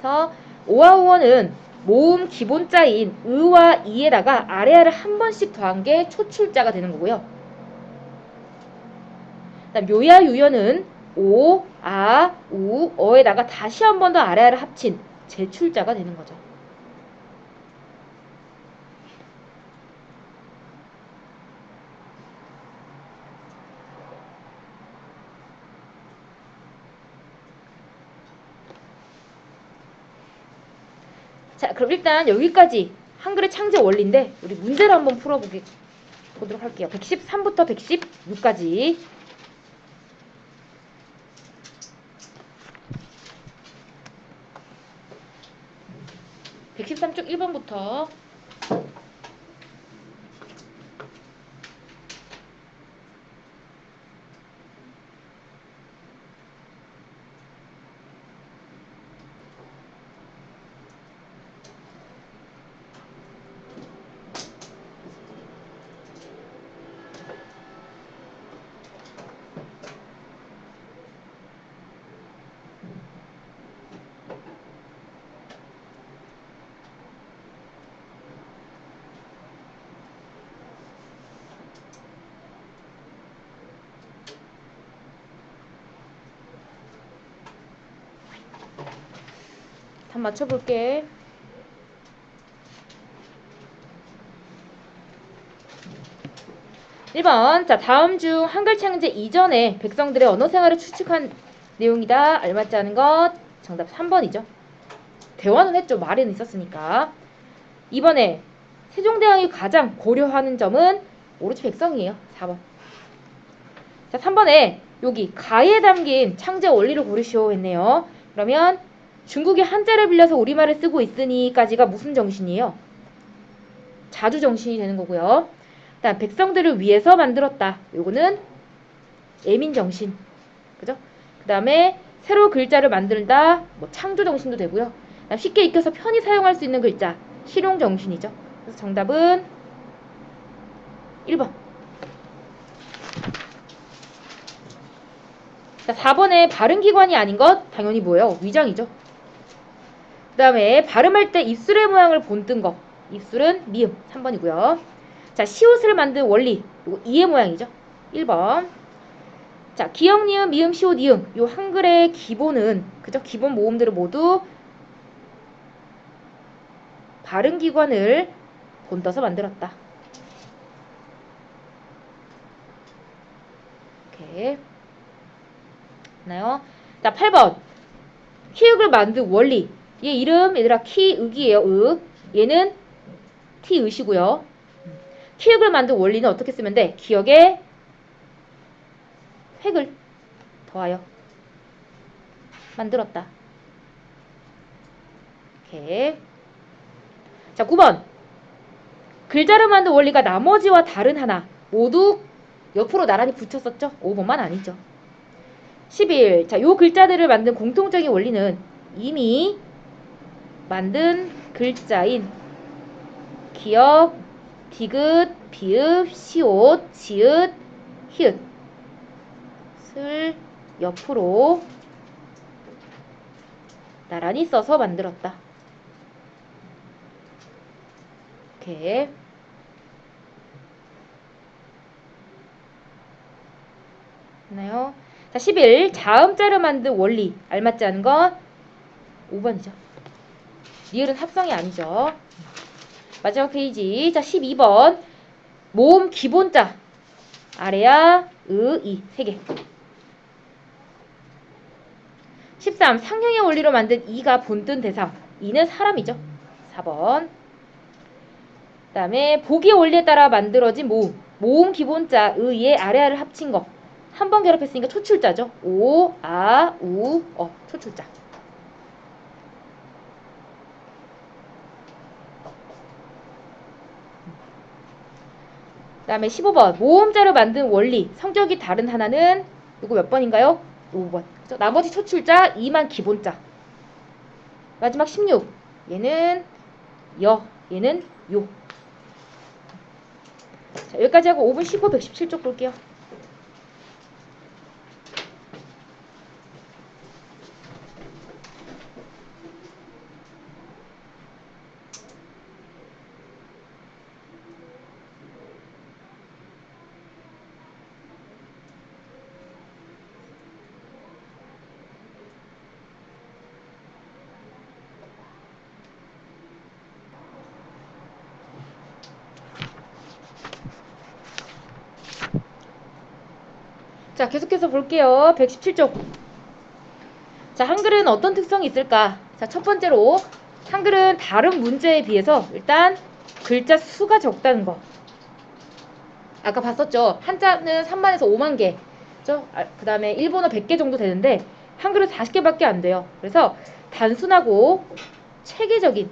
그래서 5와 5원은 모음 기본자인 의와 이에다가 아래아를 한 번씩 더한 게 초출자가 되는 거고요. 그다음 묘야 유연은 오, 아, 우, 어에다가 다시 한 번 더 아래아를 합친 제출자가 되는 거죠. 자, 그럼 일단 여기까지 한글의 창제 원리인데 우리 문제를 한번 풀어보도록 할게요. 113부터 116까지. 113쪽 1번부터. 한번 맞춰볼게. 1번. 자, 다음 중 한글 창제 이전에 백성들의 언어 생활을 추측한 내용이다. 알맞지 않은 것. 정답 3번이죠. 대화는 했죠. 말에는 있었으니까. 2번에 세종대왕이 가장 고려하는 점은 오로지 백성이에요. 4번. 자, 3번에 여기 가에 담긴 창제 원리를 고르시오 했네요. 그러면 중국이 한자를 빌려서 우리말을 쓰고 있으니까지가 무슨 정신이에요? 자주 정신이 되는 거고요. 일단 백성들을 위해서 만들었다. 요거는 애민 정신. 그죠? 그 다음에 새로 글자를 만들다. 뭐 창조 정신도 되고요. 쉽게 익혀서 편히 사용할 수 있는 글자. 실용 정신이죠. 그래서 정답은 1번. 자, 4번에 발음기관이 아닌 것. 당연히 뭐예요? 위장이죠. 그 다음에 발음할 때 입술의 모양을 본뜬 거. 입술은 미음. 3번이고요. 자, 시옷을 만든 원리. 이거 이의 모양이죠. 1번. 자, 기역, 니은, 미음, 시옷, 이음. 요 한글의 기본은, 그죠? 기본 모음들을 모두 발음기관을 본떠서 만들었다. 이렇게. 나요? 자, 8번. 키읔을 만든 원리. 얘 이름, 얘들아, 키읔이에요. 으. 얘는 티읒이고요. 키읔을 만든 원리는 어떻게 쓰면 돼? 기역에 획을 더하여 만들었다. 이렇게. 자, 9번. 글자를 만든 원리가 나머지와 다른 하나. 모두 옆으로 나란히 붙였었죠? 5번만 아니죠. 11. 자, 요 글자들을 만든 공통적인 원리는 이미 만든 글자인 기역, 디귿, 비읍, 시옷, 지읒, 히읗을 옆으로 나란히 써서 만들었다. 이렇게. 됐나요? 자, 11. 자음자를 만든 원리. 알맞지 않은 건 5번이죠. 리을은 합성이 아니죠. 마지막 페이지. 자, 12번. 모음 기본자. 아래야, 으, 이. 3개. 13. 상형의 원리로 만든 이가 본뜬 대상. 이는 사람이죠. 4번. 그 다음에 보기 원리에 따라 만들어진 모음. 모음 기본자, 의의 아래아를 합친 거. 한 번 결합했으니까 초출자죠. 오, 아, 우, 어. 초출자. 그 다음에 15번. 모음자를 만든 원리. 성격이 다른 하나는 이거 몇 번인가요? 5번. 그죠? 나머지 초출자 2만 기본자. 마지막 16. 얘는 여. 얘는 요. 자, 여기까지 하고 5분 쉬고 117쪽 볼게요. 자, 계속해서 볼게요. 117쪽. 자, 한글은 어떤 특성이 있을까? 자, 첫 번째로 한글은 다른 문제에 비해서 일단 글자 수가 적다는 거. 아까 봤었죠? 한자는 3만에서 5만 개. 그 다음에 일본어 100개 정도 되는데 한글은 40개밖에 안 돼요. 그래서 단순하고 체계적인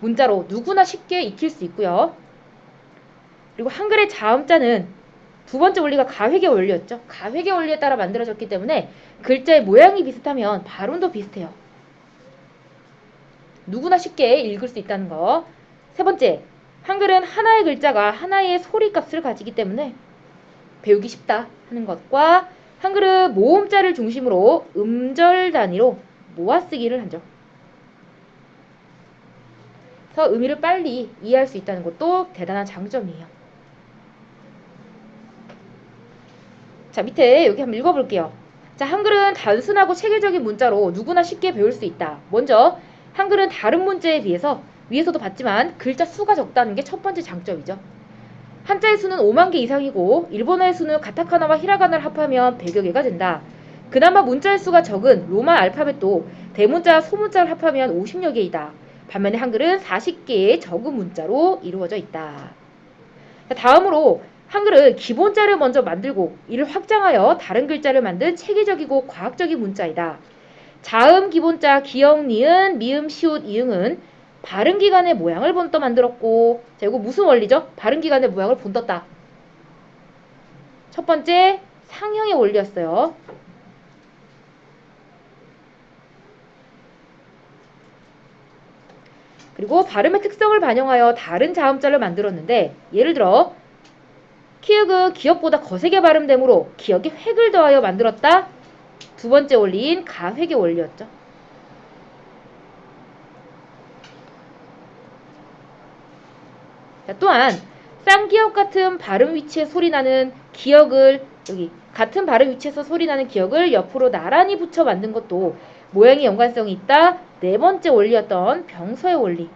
문자로 누구나 쉽게 익힐 수 있고요. 그리고 한글의 자음자는 두 번째 원리가 가회계 원리였죠. 가회계 원리에 따라 만들어졌기 때문에 글자의 모양이 비슷하면 발음도 비슷해요. 누구나 쉽게 읽을 수 있다는 거. 세 번째, 한글은 하나의 글자가 하나의 소리값을 가지기 때문에 배우기 쉽다 하는 것과 한글은 모음자를 중심으로 음절 단위로 모아쓰기를 하죠. 그래서 의미를 빨리 이해할 수 있다는 것도 대단한 장점이에요. 자, 밑에 여기 한번 읽어볼게요. 자, 한글은 단순하고 체계적인 문자로 누구나 쉽게 배울 수 있다. 먼저 한글은 다른 문제에 비해서 위에서도 봤지만 글자 수가 적다는 게 첫 번째 장점이죠. 한자의 수는 5만 개 이상이고 일본어의 수는 가타카나와 히라가나를 합하면 100여 개가 된다. 그나마 문자의 수가 적은 로마 알파벳도 대문자와 소문자를 합하면 50여 개이다. 반면에 한글은 40개의 적은 문자로 이루어져 있다. 다음으로 한글은 기본자를 먼저 만들고 이를 확장하여 다른 글자를 만든 체계적이고 과학적인 문자이다. 자음 기본자 기역, 니은, 미음, 시옷, 이응은 발음기관의 모양을 본떠 만들었고, 자, 이거 무슨 원리죠? 발음기관의 모양을 본떴다. 첫 번째 상형의 원리였어요. 그리고 발음의 특성을 반영하여 다른 자음자를 만들었는데, 예를 들어 키읔은 기역보다 거세게 발음되므로 기역에 획을 더하여 만들었다. 두 번째 원리인 가획의 원리였죠. 자, 또한 쌍기역 같은 발음 위치에 소리나는 기역을 여기 같은 발음 위치에서 소리나는 기역을 옆으로 나란히 붙여 만든 것도 모양의 연관성이 있다. 네 번째 원리였던 병서의 원리.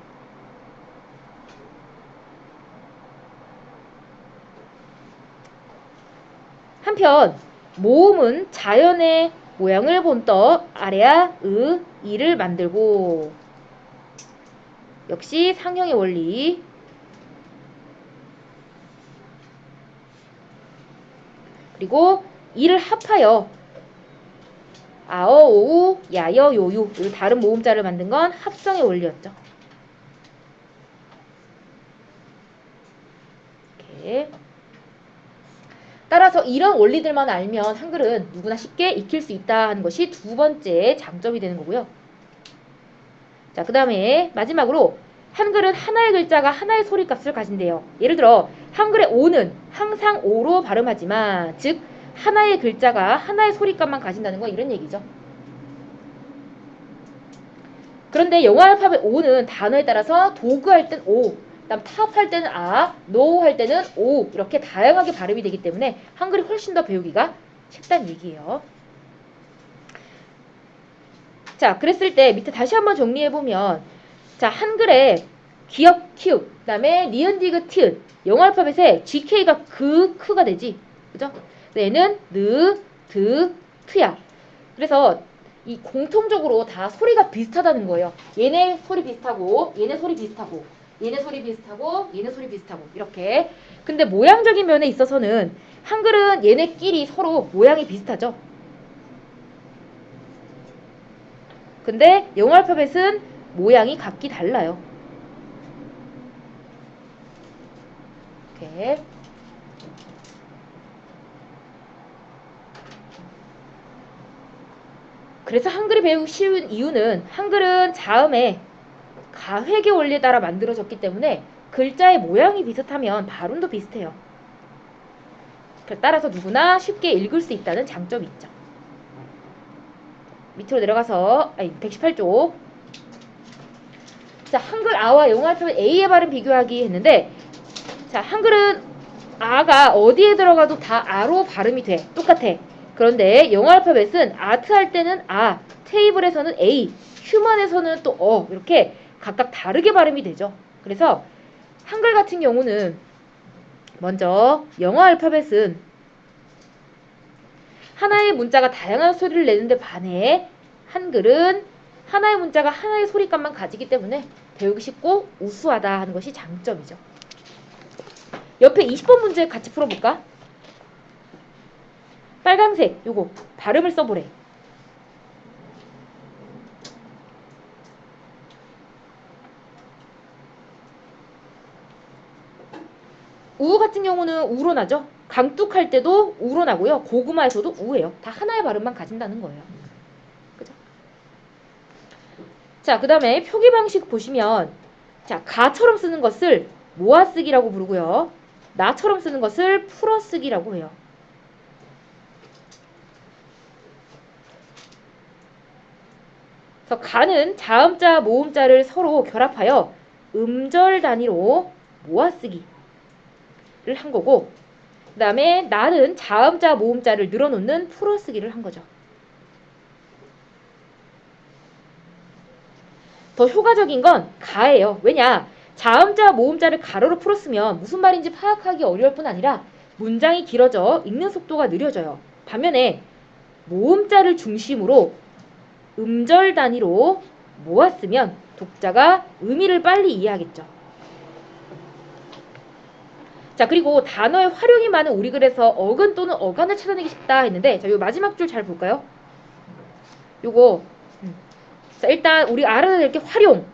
한편 모음은 자연의 모양을 본떠 아래아, 으, 이를 만들고 역시 상형의 원리. 그리고 이를 합하여 아어, 오우, 야여, 요유 이 다른 모음자를 만든 건 합성의 원리였죠. 이렇게. 따라서 이런 원리들만 알면 한글은 누구나 쉽게 익힐 수 있다 하는 것이 두 번째 장점이 되는 거고요. 자, 그 다음에 마지막으로 한글은 하나의 글자가 하나의 소리값을 가진대요. 예를 들어 한글의 오는 항상 오로 발음하지만 즉 하나의 글자가 하나의 소리값만 가진다는 건 이런 얘기죠. 그런데 영어 알파벳 오는 단어에 따라서 도구할 땐 오, 그다음 타업할 때는 아, 노할 때는 오 이렇게 다양하게 발음이 되기 때문에 한글이 훨씬 더 배우기가 쉽다는 얘기예요. 자, 그랬을 때 밑에 다시 한번 정리해보면 자, 한글에 기역, 키읔, 그 다음에 니은, 디귿, 티읕 영어 알파벳에 GK가 크가 되지. 그죠? 얘는 느, 드, 트야. 그래서 이 공통적으로 다 소리가 비슷하다는 거예요. 얘네 소리 비슷하고 얘네 소리 비슷하고 얘네 소리 비슷하고 얘네 소리 비슷하고 이렇게. 근데 모양적인 면에 있어서는 한글은 얘네끼리 서로 모양이 비슷하죠. 근데 영어 알파벳은 모양이 각기 달라요. 이렇게. 그래서 한글이 배우기 쉬운 이유는 한글은 자음의 가획의 원리에 따라 만들어졌기 때문에 글자의 모양이 비슷하면 발음도 비슷해요. 따라서 누구나 쉽게 읽을 수 있다는 장점이 있죠. 밑으로 내려가서 118쪽. 자, 한글 아와 영어 알파벳 A의 발음 비교하기 했는데 자, 한글은 아가 어디에 들어가도 다 아로 발음이 돼. 똑같아. 그런데 영어 알파벳은 아트 할 때는 아, 테이블에서는 A, 휴먼에서는 또 이렇게 각각 다르게 발음이 되죠. 그래서 한글 같은 경우는 먼저 영어 알파벳은 하나의 문자가 다양한 소리를 내는데 반해 한글은 하나의 문자가 하나의 소리값만 가지기 때문에 배우기 쉽고 우수하다 하는 것이 장점이죠. 옆에 20번 문제 같이 풀어볼까? 빨강색 요거 발음을 써보래. 우 같은 경우는 우로 나죠. 강뚝할 때도 우로 나고요. 고구마에서도 우예요. 다 하나의 발음만 가진다는 거예요. 그죠? 자, 그 다음에 표기 방식 보시면 자, 가처럼 쓰는 것을 모아쓰기라고 부르고요. 나처럼 쓰는 것을 풀어쓰기라고 해요. 그래서 가는 자음자, 모음자를 서로 결합하여 음절 단위로 모아쓰기를 한 거고, 그 다음에 나는 자음자, 모음자를 늘어놓는 풀어쓰기를 한 거죠. 더 효과적인 건 가예요. 왜냐? 자음자, 모음자를 가로로 풀었으면 무슨 말인지 파악하기 어려울 뿐 아니라 문장이 길어져 읽는 속도가 느려져요. 반면에 모음자를 중심으로 음절 단위로 모았으면 독자가 의미를 빨리 이해하겠죠. 자, 그리고 단어의 활용이 많은 우리 글에서 어근 또는 어간을 찾아내기 쉽다 했는데, 자, 요 마지막 줄 잘 볼까요? 요거 자, 일단 우리 알아야 될 게 활용,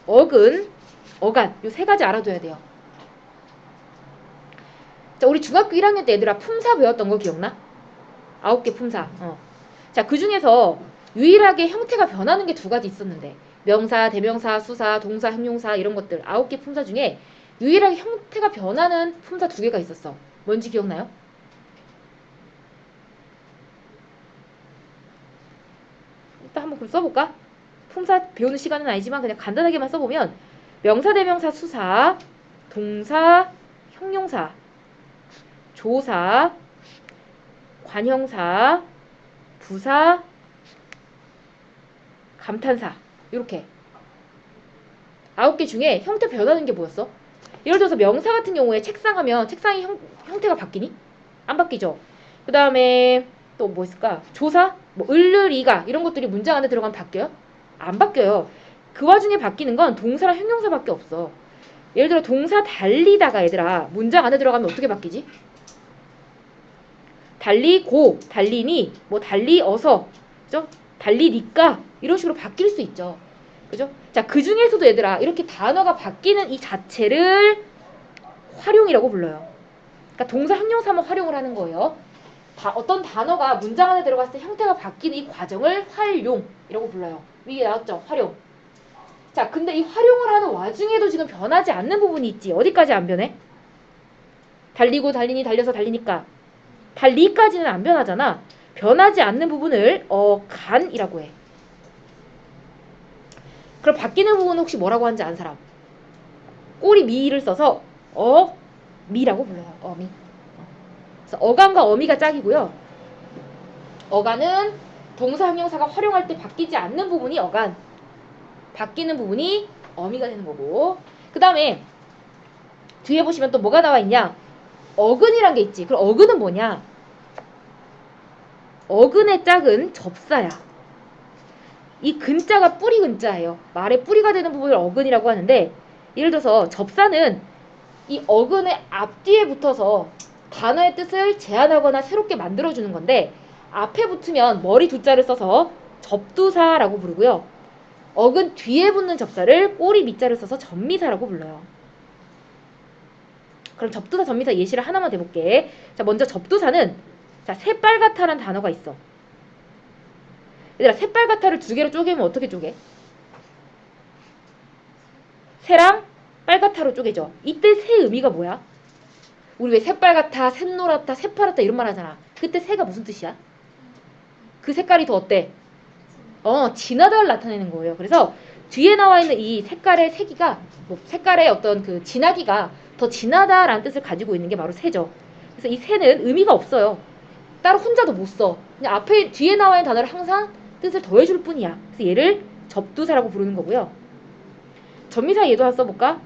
어근, 어간 요 세 가지 알아둬야 돼요. 자, 우리 중학교 1학년 때 얘들아 품사 배웠던 거 기억나? 9개 품사. 자, 그 중에서 유일하게 형태가 변하는 게 두 가지 있었는데, 명사, 대명사, 수사, 동사, 형용사 이런 것들 9개 품사 중에 유일하게 형태가 변하는 품사 2개가 있었어. 뭔지 기억나요? 일단 한번 그럼 써볼까? 품사 배우는 시간은 아니지만 그냥 간단하게만 써보면 명사, 대명사, 수사, 동사, 형용사, 조사, 관형사, 부사, 감탄사 이렇게 9개 중에 형태 변하는 게 뭐였어? 예를 들어서 명사 같은 경우에 책상 하면 책상이 형태가 바뀌니? 안 바뀌죠. 그 다음에 또 뭐 있을까? 조사? 뭐 을르리가 이런 것들이 문장 안에 들어가면 바뀌어요? 안 바뀌어요. 그 와중에 바뀌는 건 동사랑 형용사밖에 없어. 예를 들어 동사 달리다가 얘들아 문장 안에 들어가면 어떻게 바뀌지? 달리고, 달리니, 뭐 달리어서, 그죠? 달리니까 이런 식으로 바뀔 수 있죠. 그죠? 자, 그 중에서도 얘들아 이렇게 단어가 바뀌는 이 자체를 활용이라고 불러요. 그러니까 동사 형용사만 활용을 하는 거예요. 어떤 단어가 문장 안에 들어갔을 때 형태가 바뀌는 이 과정을 활용이라고 불러요. 위에 나왔죠? 활용. 자, 근데 이 활용을 하는 와중에도 지금 변하지 않는 부분이 있지. 어디까지 안 변해? 달리고, 달리니, 달려서, 달리니까. 달리까지는 안 변하잖아. 변하지 않는 부분을 어간이라고 해. 그럼 바뀌는 부분은 혹시 뭐라고 하는지 아는 사람? 꼬리 미를 써서 어미라고 불러요. 어미. 그래서 어간과 어미가 짝이고요. 어간은 동사 형용사가 활용할 때 바뀌지 않는 부분이 어간, 바뀌는 부분이 어미가 되는 거고, 그 다음에 뒤에 보시면 또 뭐가 나와 있냐? 어근이란 게 있지. 그럼 어근은 뭐냐? 어근의 짝은 접사야. 이 근자가 뿌리 근자예요. 말의 뿌리가 되는 부분을 어근이라고 하는데, 예를 들어서 접사는 이 어근의 앞뒤에 붙어서 단어의 뜻을 제한하거나 새롭게 만들어주는 건데, 앞에 붙으면 머리 두 자를 써서 접두사라고 부르고요. 어근 뒤에 붙는 접사를 꼬리 밑자를 써서 접미사라고 불러요. 그럼 접두사, 접미사 예시를 하나만 대볼게. 자, 먼저 접두사는 자, 새빨갛다라는 단어가 있어. 얘들아, 새빨갛다를 2개로 쪼개면 어떻게 쪼개? 새랑 빨갛다로 쪼개져. 이때 새 의미가 뭐야? 우리 왜 새빨갛다, 샛노랗다, 새파랗다 이런 말 하잖아. 그때 새가 무슨 뜻이야? 그 색깔이 더 어때? 진하다를 나타내는 거예요. 그래서 뒤에 나와 있는 이 색깔의 세기가, 뭐 색깔의 어떤 그 진하기가 더 진하다라는 뜻을 가지고 있는 게 바로 새죠. 그래서 이 새는 의미가 없어요. 따로 혼자도 못 써. 그냥 앞에 뒤에 나와 있는 단어를 항상 뜻을 더해줄 뿐이야. 그래서 얘를 접두사라고 부르는 거고요. 접미사 얘도 한번 써볼까?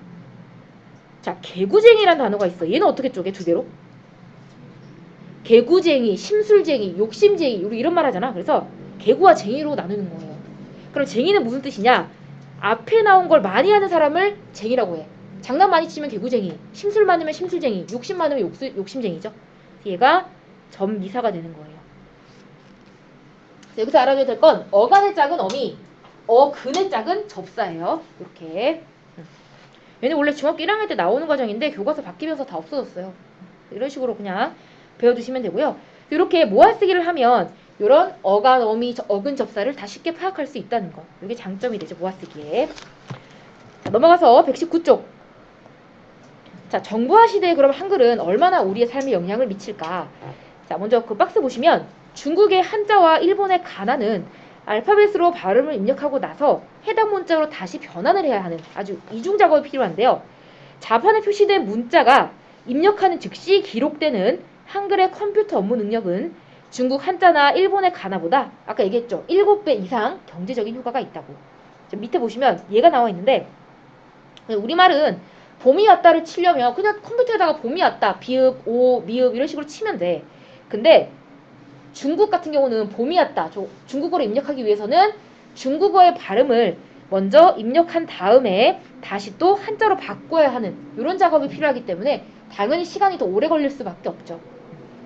자, 개구쟁이라는 단어가 있어. 얘는 어떻게 쪼개? 2개로? 개구쟁이, 심술쟁이, 욕심쟁이 우리 이런 말 하잖아. 그래서 개구와 쟁이로 나누는 거예요. 그럼 쟁이는 무슨 뜻이냐? 앞에 나온 걸 많이 하는 사람을 쟁이라고 해. 장난 많이 치면 개구쟁이, 심술 많으면 심술쟁이, 욕심 많으면 욕심쟁이죠. 얘가 점미사가 되는 거예요. 여기서 알아줘야 될 건 어간의 짝은 어미, 어근의 짝은 접사예요. 이렇게. 얘는 원래 중학교 1학년 때 나오는 과정인데 교과서 바뀌면서 다 없어졌어요. 이런 식으로 그냥 배워두시면 되고요. 이렇게 모아쓰기를 하면 이런 어간, 어미, 어근, 접사를 다 쉽게 파악할 수 있다는 거. 이게 장점이 되죠. 모아쓰기에. 자, 넘어가서 119쪽. 자, 정부화 시대에 그럼 한글은 얼마나 우리의 삶에 영향을 미칠까? 자, 먼저 그 박스 보시면 중국의 한자와 일본의 가나는 알파벳으로 발음을 입력하고 나서 해당 문자로 다시 변환을 해야 하는 아주 이중 작업이 필요한데요. 자판에 표시된 문자가 입력하는 즉시 기록되는 한글의 컴퓨터 업무 능력은 중국 한자나 일본의 가나보다 아까 얘기했죠. 7배 이상 경제적인 효과가 있다고. 밑에 보시면 얘가 나와 있는데 우리말은 봄이 왔다를 치려면 그냥 컴퓨터에다가 봄이 왔다, 비읍, 오, 미읍 이런 식으로 치면 돼. 근데 중국 같은 경우는 봄이 왔다. 중국어로 입력하기 위해서는 중국어의 발음을 먼저 입력한 다음에 다시 또 한자로 바꿔야 하는 이런 작업이 필요하기 때문에 당연히 시간이 더 오래 걸릴 수밖에 없죠.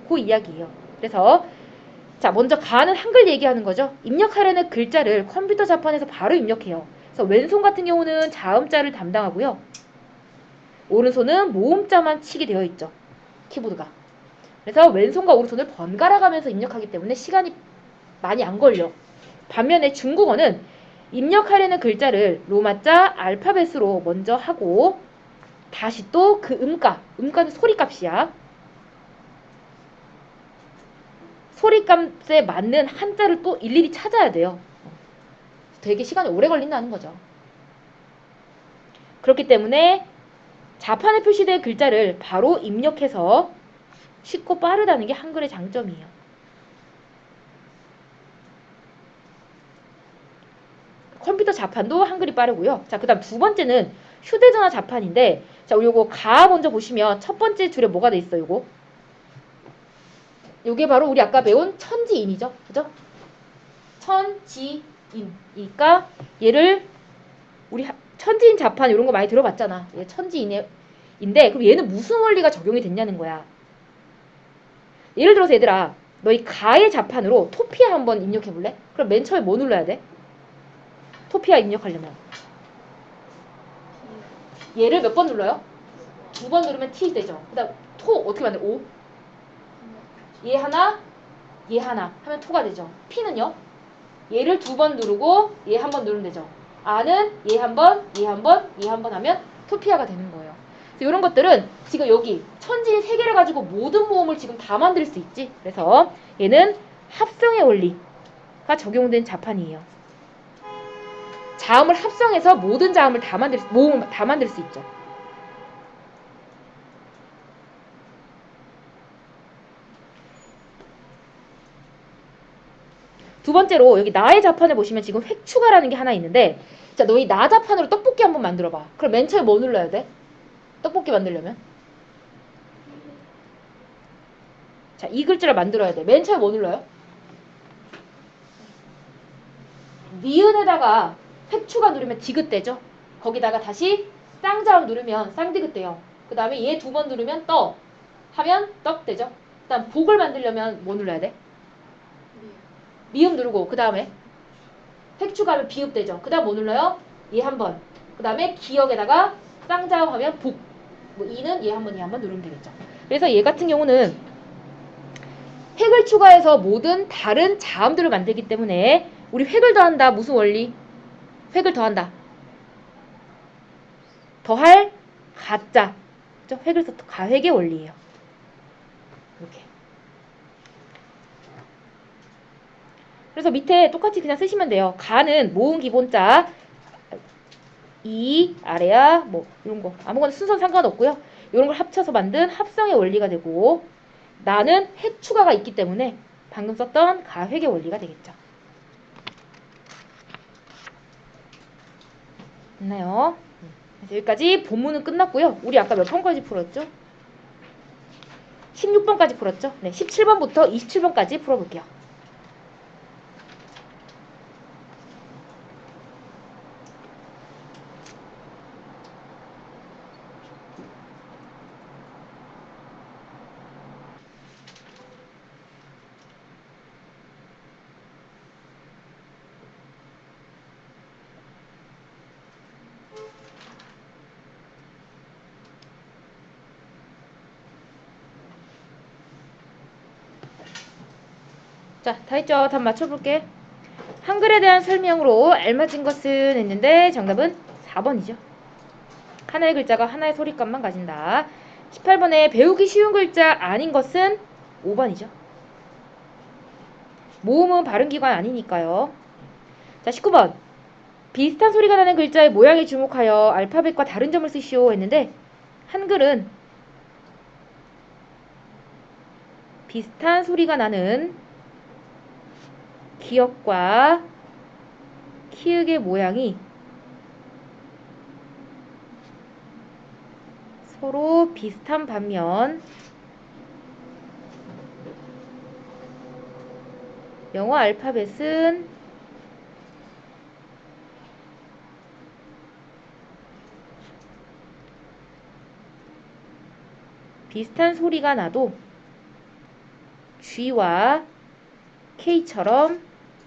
그 이야기예요. 그래서 자 먼저 가는 한글 얘기하는 거죠. 입력하려는 글자를 컴퓨터 자판에서 바로 입력해요. 그래서 왼손 같은 경우는 자음자를 담당하고요. 오른손은 모음자만 치게 되어 있죠. 키보드가. 그래서 왼손과 오른손을 번갈아 가면서 입력하기 때문에 시간이 많이 안 걸려. 반면에 중국어는 입력하려는 글자를 로마자 알파벳으로 먼저 하고 다시 또 그 음가는 소리값이야. 소리값에 맞는 한자를 또 일일이 찾아야 돼요. 되게 시간이 오래 걸린다는 거죠. 그렇기 때문에 자판에 표시된 글자를 바로 입력해서 쉽고 빠르다는 게 한글의 장점이에요. 컴퓨터 자판도 한글이 빠르고요. 자, 그 다음 두 번째는 휴대전화 자판인데 자, 요거 가 먼저 보시면 첫 번째 줄에 뭐가 돼 있어, 요거? 요게 바로 우리 아까 배운 천지인이죠. 그죠? 천지인이니까 얘를 우리 천지인 자판 이런 거 많이 들어봤잖아. 얘 천지인인데 그럼 얘는 무슨 원리가 적용이 됐냐는 거야. 예를 들어서 얘들아 너희 가의 자판으로 토피아 한번 입력해 볼래? 그럼 맨 처음에 뭐 눌러야 돼? 토피아 입력하려면 얘를 몇 번 눌러요? 2번 누르면 T 되죠. 그 다음 토 어떻게 만들어? O 얘 하나 얘 하나 하면 토가 되죠. P는요? 얘를 2번 누르고 얘 한 번 누르면 되죠. R는 얘 한 번, 얘 한 번, 얘 한 번 하면 토피아가 되는 거예요. 이런 것들은 지금 여기 천지인 3개를 가지고 모든 모음을 지금 다 만들 수 있지. 그래서 얘는 합성의 원리가 적용된 자판이에요. 자음을 합성해서 모든 자음을 모음을 다 만들 수 있죠. 두 번째로 여기 나의 자판을 보시면 지금 획 추가라는 게 하나 있는데 자 너희 나 자판으로 떡볶이 한번 만들어봐. 그럼 맨 처음에 뭐 눌러야 돼? 떡볶이 만들려면 자 이 글자를 만들어야 돼. 맨 처음에 뭐 눌러요? 니은에다가 획 추가 누르면 디귿 되죠. 거기다가 다시 쌍자음 누르면 쌍디귿 돼요. 그 다음에 얘 2번 누르면 떠 하면 떡 되죠. 그 다음 복을 만들려면 뭐 눌러야 돼? 미음 누르고 그 다음에 획 추가하면 비읍 되죠. 그 다음 뭐 눌러요? 얘 한 번. 그 다음에 기역에다가 쌍자음 하면 복. 뭐 이는 얘 한 번, 얘 한 번 누르면 되겠죠. 그래서 얘 같은 경우는 획을 추가해서 모든 다른 자음들을 만들기 때문에 우리 획을 더한다. 무슨 원리? 획을 더한다. 더할 가짜. 그죠? 획을 더 가획의 원리예요. 이렇게. 그래서 밑에 똑같이 그냥 쓰시면 돼요. 가는 모음 기본자 이 아래야 뭐 이런 거 아무거나 순서 상관없고요. 이런 걸 합쳐서 만든 합성의 원리가 되고 나는 획 추가가 있기 때문에 방금 썼던 가획의 원리가 되겠죠. 됐나요? 그래서 여기까지 본문은 끝났고요. 우리 아까 몇 번까지 풀었죠? 16번까지 풀었죠? 네, 17번부터 27번까지 풀어볼게요. 자, 다 했죠? 답 맞춰볼게. 한글에 대한 설명으로 알맞은 것은 했는데 정답은 4번이죠. 하나의 글자가 하나의 소리값만 가진다. 18번에 배우기 쉬운 글자 아닌 것은 5번이죠. 모음은 발음기관 아니니까요. 자, 19번. 비슷한 소리가 나는 글자의 모양에 주목하여 알파벳과 다른 점을 쓰시오 했는데 한글은 비슷한 소리가 나는 기역과 키읔의 모양이 서로 비슷한 반면 영어 알파벳은 비슷한 소리가 나도 G와 K처럼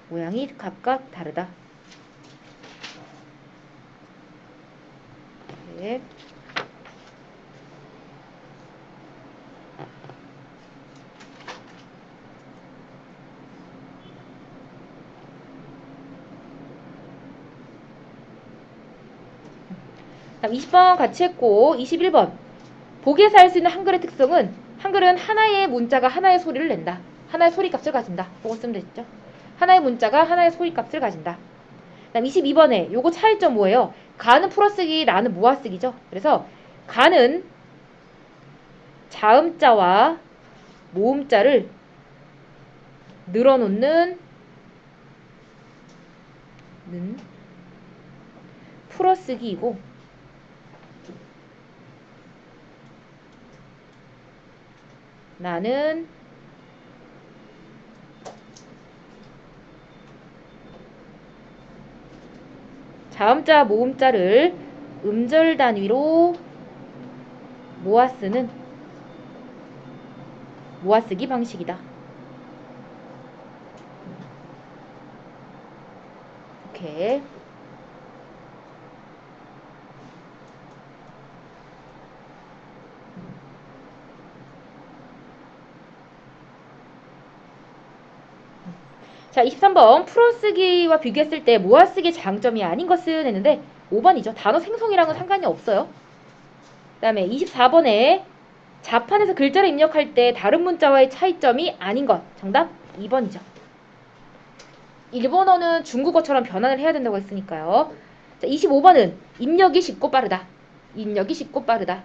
모양이 각각 다르다. 네. 다음 20번 같이 했고 21번. 보기에서 알 수 있는 한글의 특성은 한글은 하나의 문자가 하나의 소리를 낸다. 하나의 소리값을 가진다. 그거 쓰면 되죠. 하나의 문자가 하나의 소리값을 가진다. 다음 22번에 요거 차이점 뭐예요? 가는 풀어쓰기, 나는 모아쓰기죠. 그래서 가는 자음자와 모음자를 늘어놓는 풀어쓰기이고 나는 자음자 모음자를 음절 단위로 모아쓰는 모아쓰기 방식이다. 이렇게 자, 23번 풀어쓰기와 비교했을 때 모아쓰기의 장점이 아닌 것은 했는데 5번이죠. 단어 생성이랑은 상관이 없어요. 그 다음에 24번에 자판에서 글자를 입력할 때 다른 문자와의 차이점이 아닌 것. 정답 2번이죠. 일본어는 중국어처럼 변환을 해야 된다고 했으니까요. 자, 25번은 입력이 쉽고 빠르다. 입력이 쉽고 빠르다.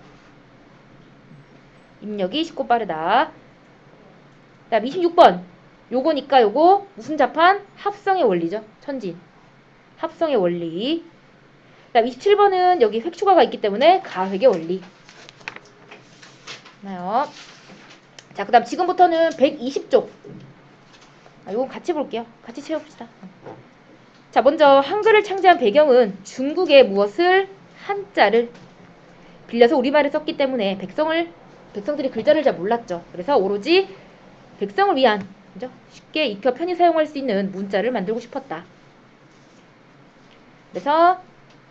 입력이 쉽고 빠르다. 그 다음 26번. 요거니까 요거 무슨 자판? 합성의 원리죠. 천진. 합성의 원리. 그 다음 27번은 여기 획 추가가 있기 때문에 가획의 원리. 나요. 자, 그 다음 지금부터는 120쪽. 요건 같이 볼게요. 같이 채워봅시다. 자, 먼저 한글을 창제한 배경은 중국의 무엇을 한자를 빌려서 우리말을 썼기 때문에 백성들이 글자를 잘 몰랐죠. 그래서 오로지 백성을 위한 그죠? 쉽게 익혀 편히 사용할 수 있는 문자를 만들고 싶었다. 그래서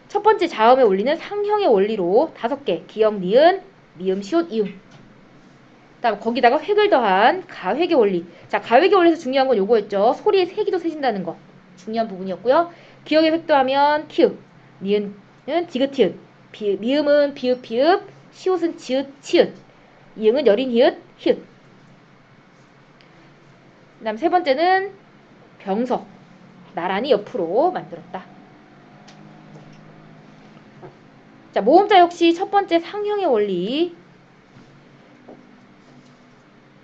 첫 번째 자음의 원리는 상형의 원리로 5개 기역, 니은, 미음, 시옷, 이음. 다음 거기다가 획을 더한 가획의 원리. 자, 가획의 원리에서 중요한 건 요거였죠. 소리의 세기도 세진다는 거. 중요한 부분이었고요. 기역의 획 더하면 키읔, 니은은 디귿, 티읕, 미음은 비읍, 피읍, 시옷은 지읒, 치읓, 이응은 여린 히읗, 히읗. 그 다음 세 번째는 병석, 나란히 옆으로 만들었다. 자, 모음자 역시 첫 번째 상형의 원리.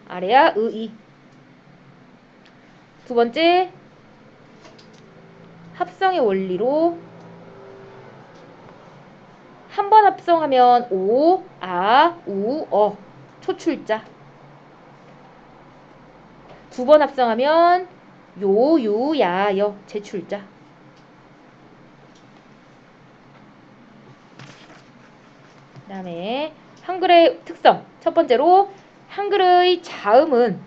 아래야 의이. 두 번째 합성의 원리로 한 번 합성하면 오, 아, 우, 어. 초출자. 두 번 합성하면 요유야여 제출자. 그 다음에 한글의 특성. 첫 번째로 한글의 자음은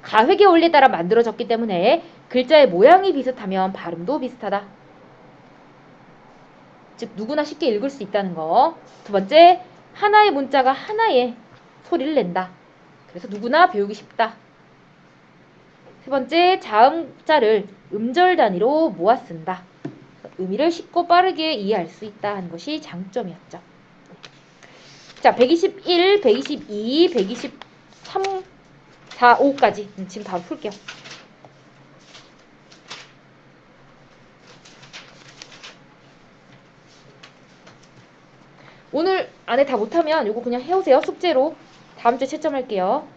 가획의 원리에 따라 만들어졌기 때문에 글자의 모양이 비슷하면 발음도 비슷하다. 즉 누구나 쉽게 읽을 수 있다는 거. 두 번째, 하나의 문자가 하나의 소리를 낸다. 그래서 누구나 배우기 쉽다. 세 번째, 자음자를 음절 단위로 모아 쓴다. 의미를 쉽고 빠르게 이해할 수 있다 하는 것이 장점이었죠. 자, 121, 122, 123, 4, 5까지 지금 바로 풀게요. 오늘 안에 다 못하면 이거 그냥 해오세요. 숙제로. 다음 주에 채점할게요.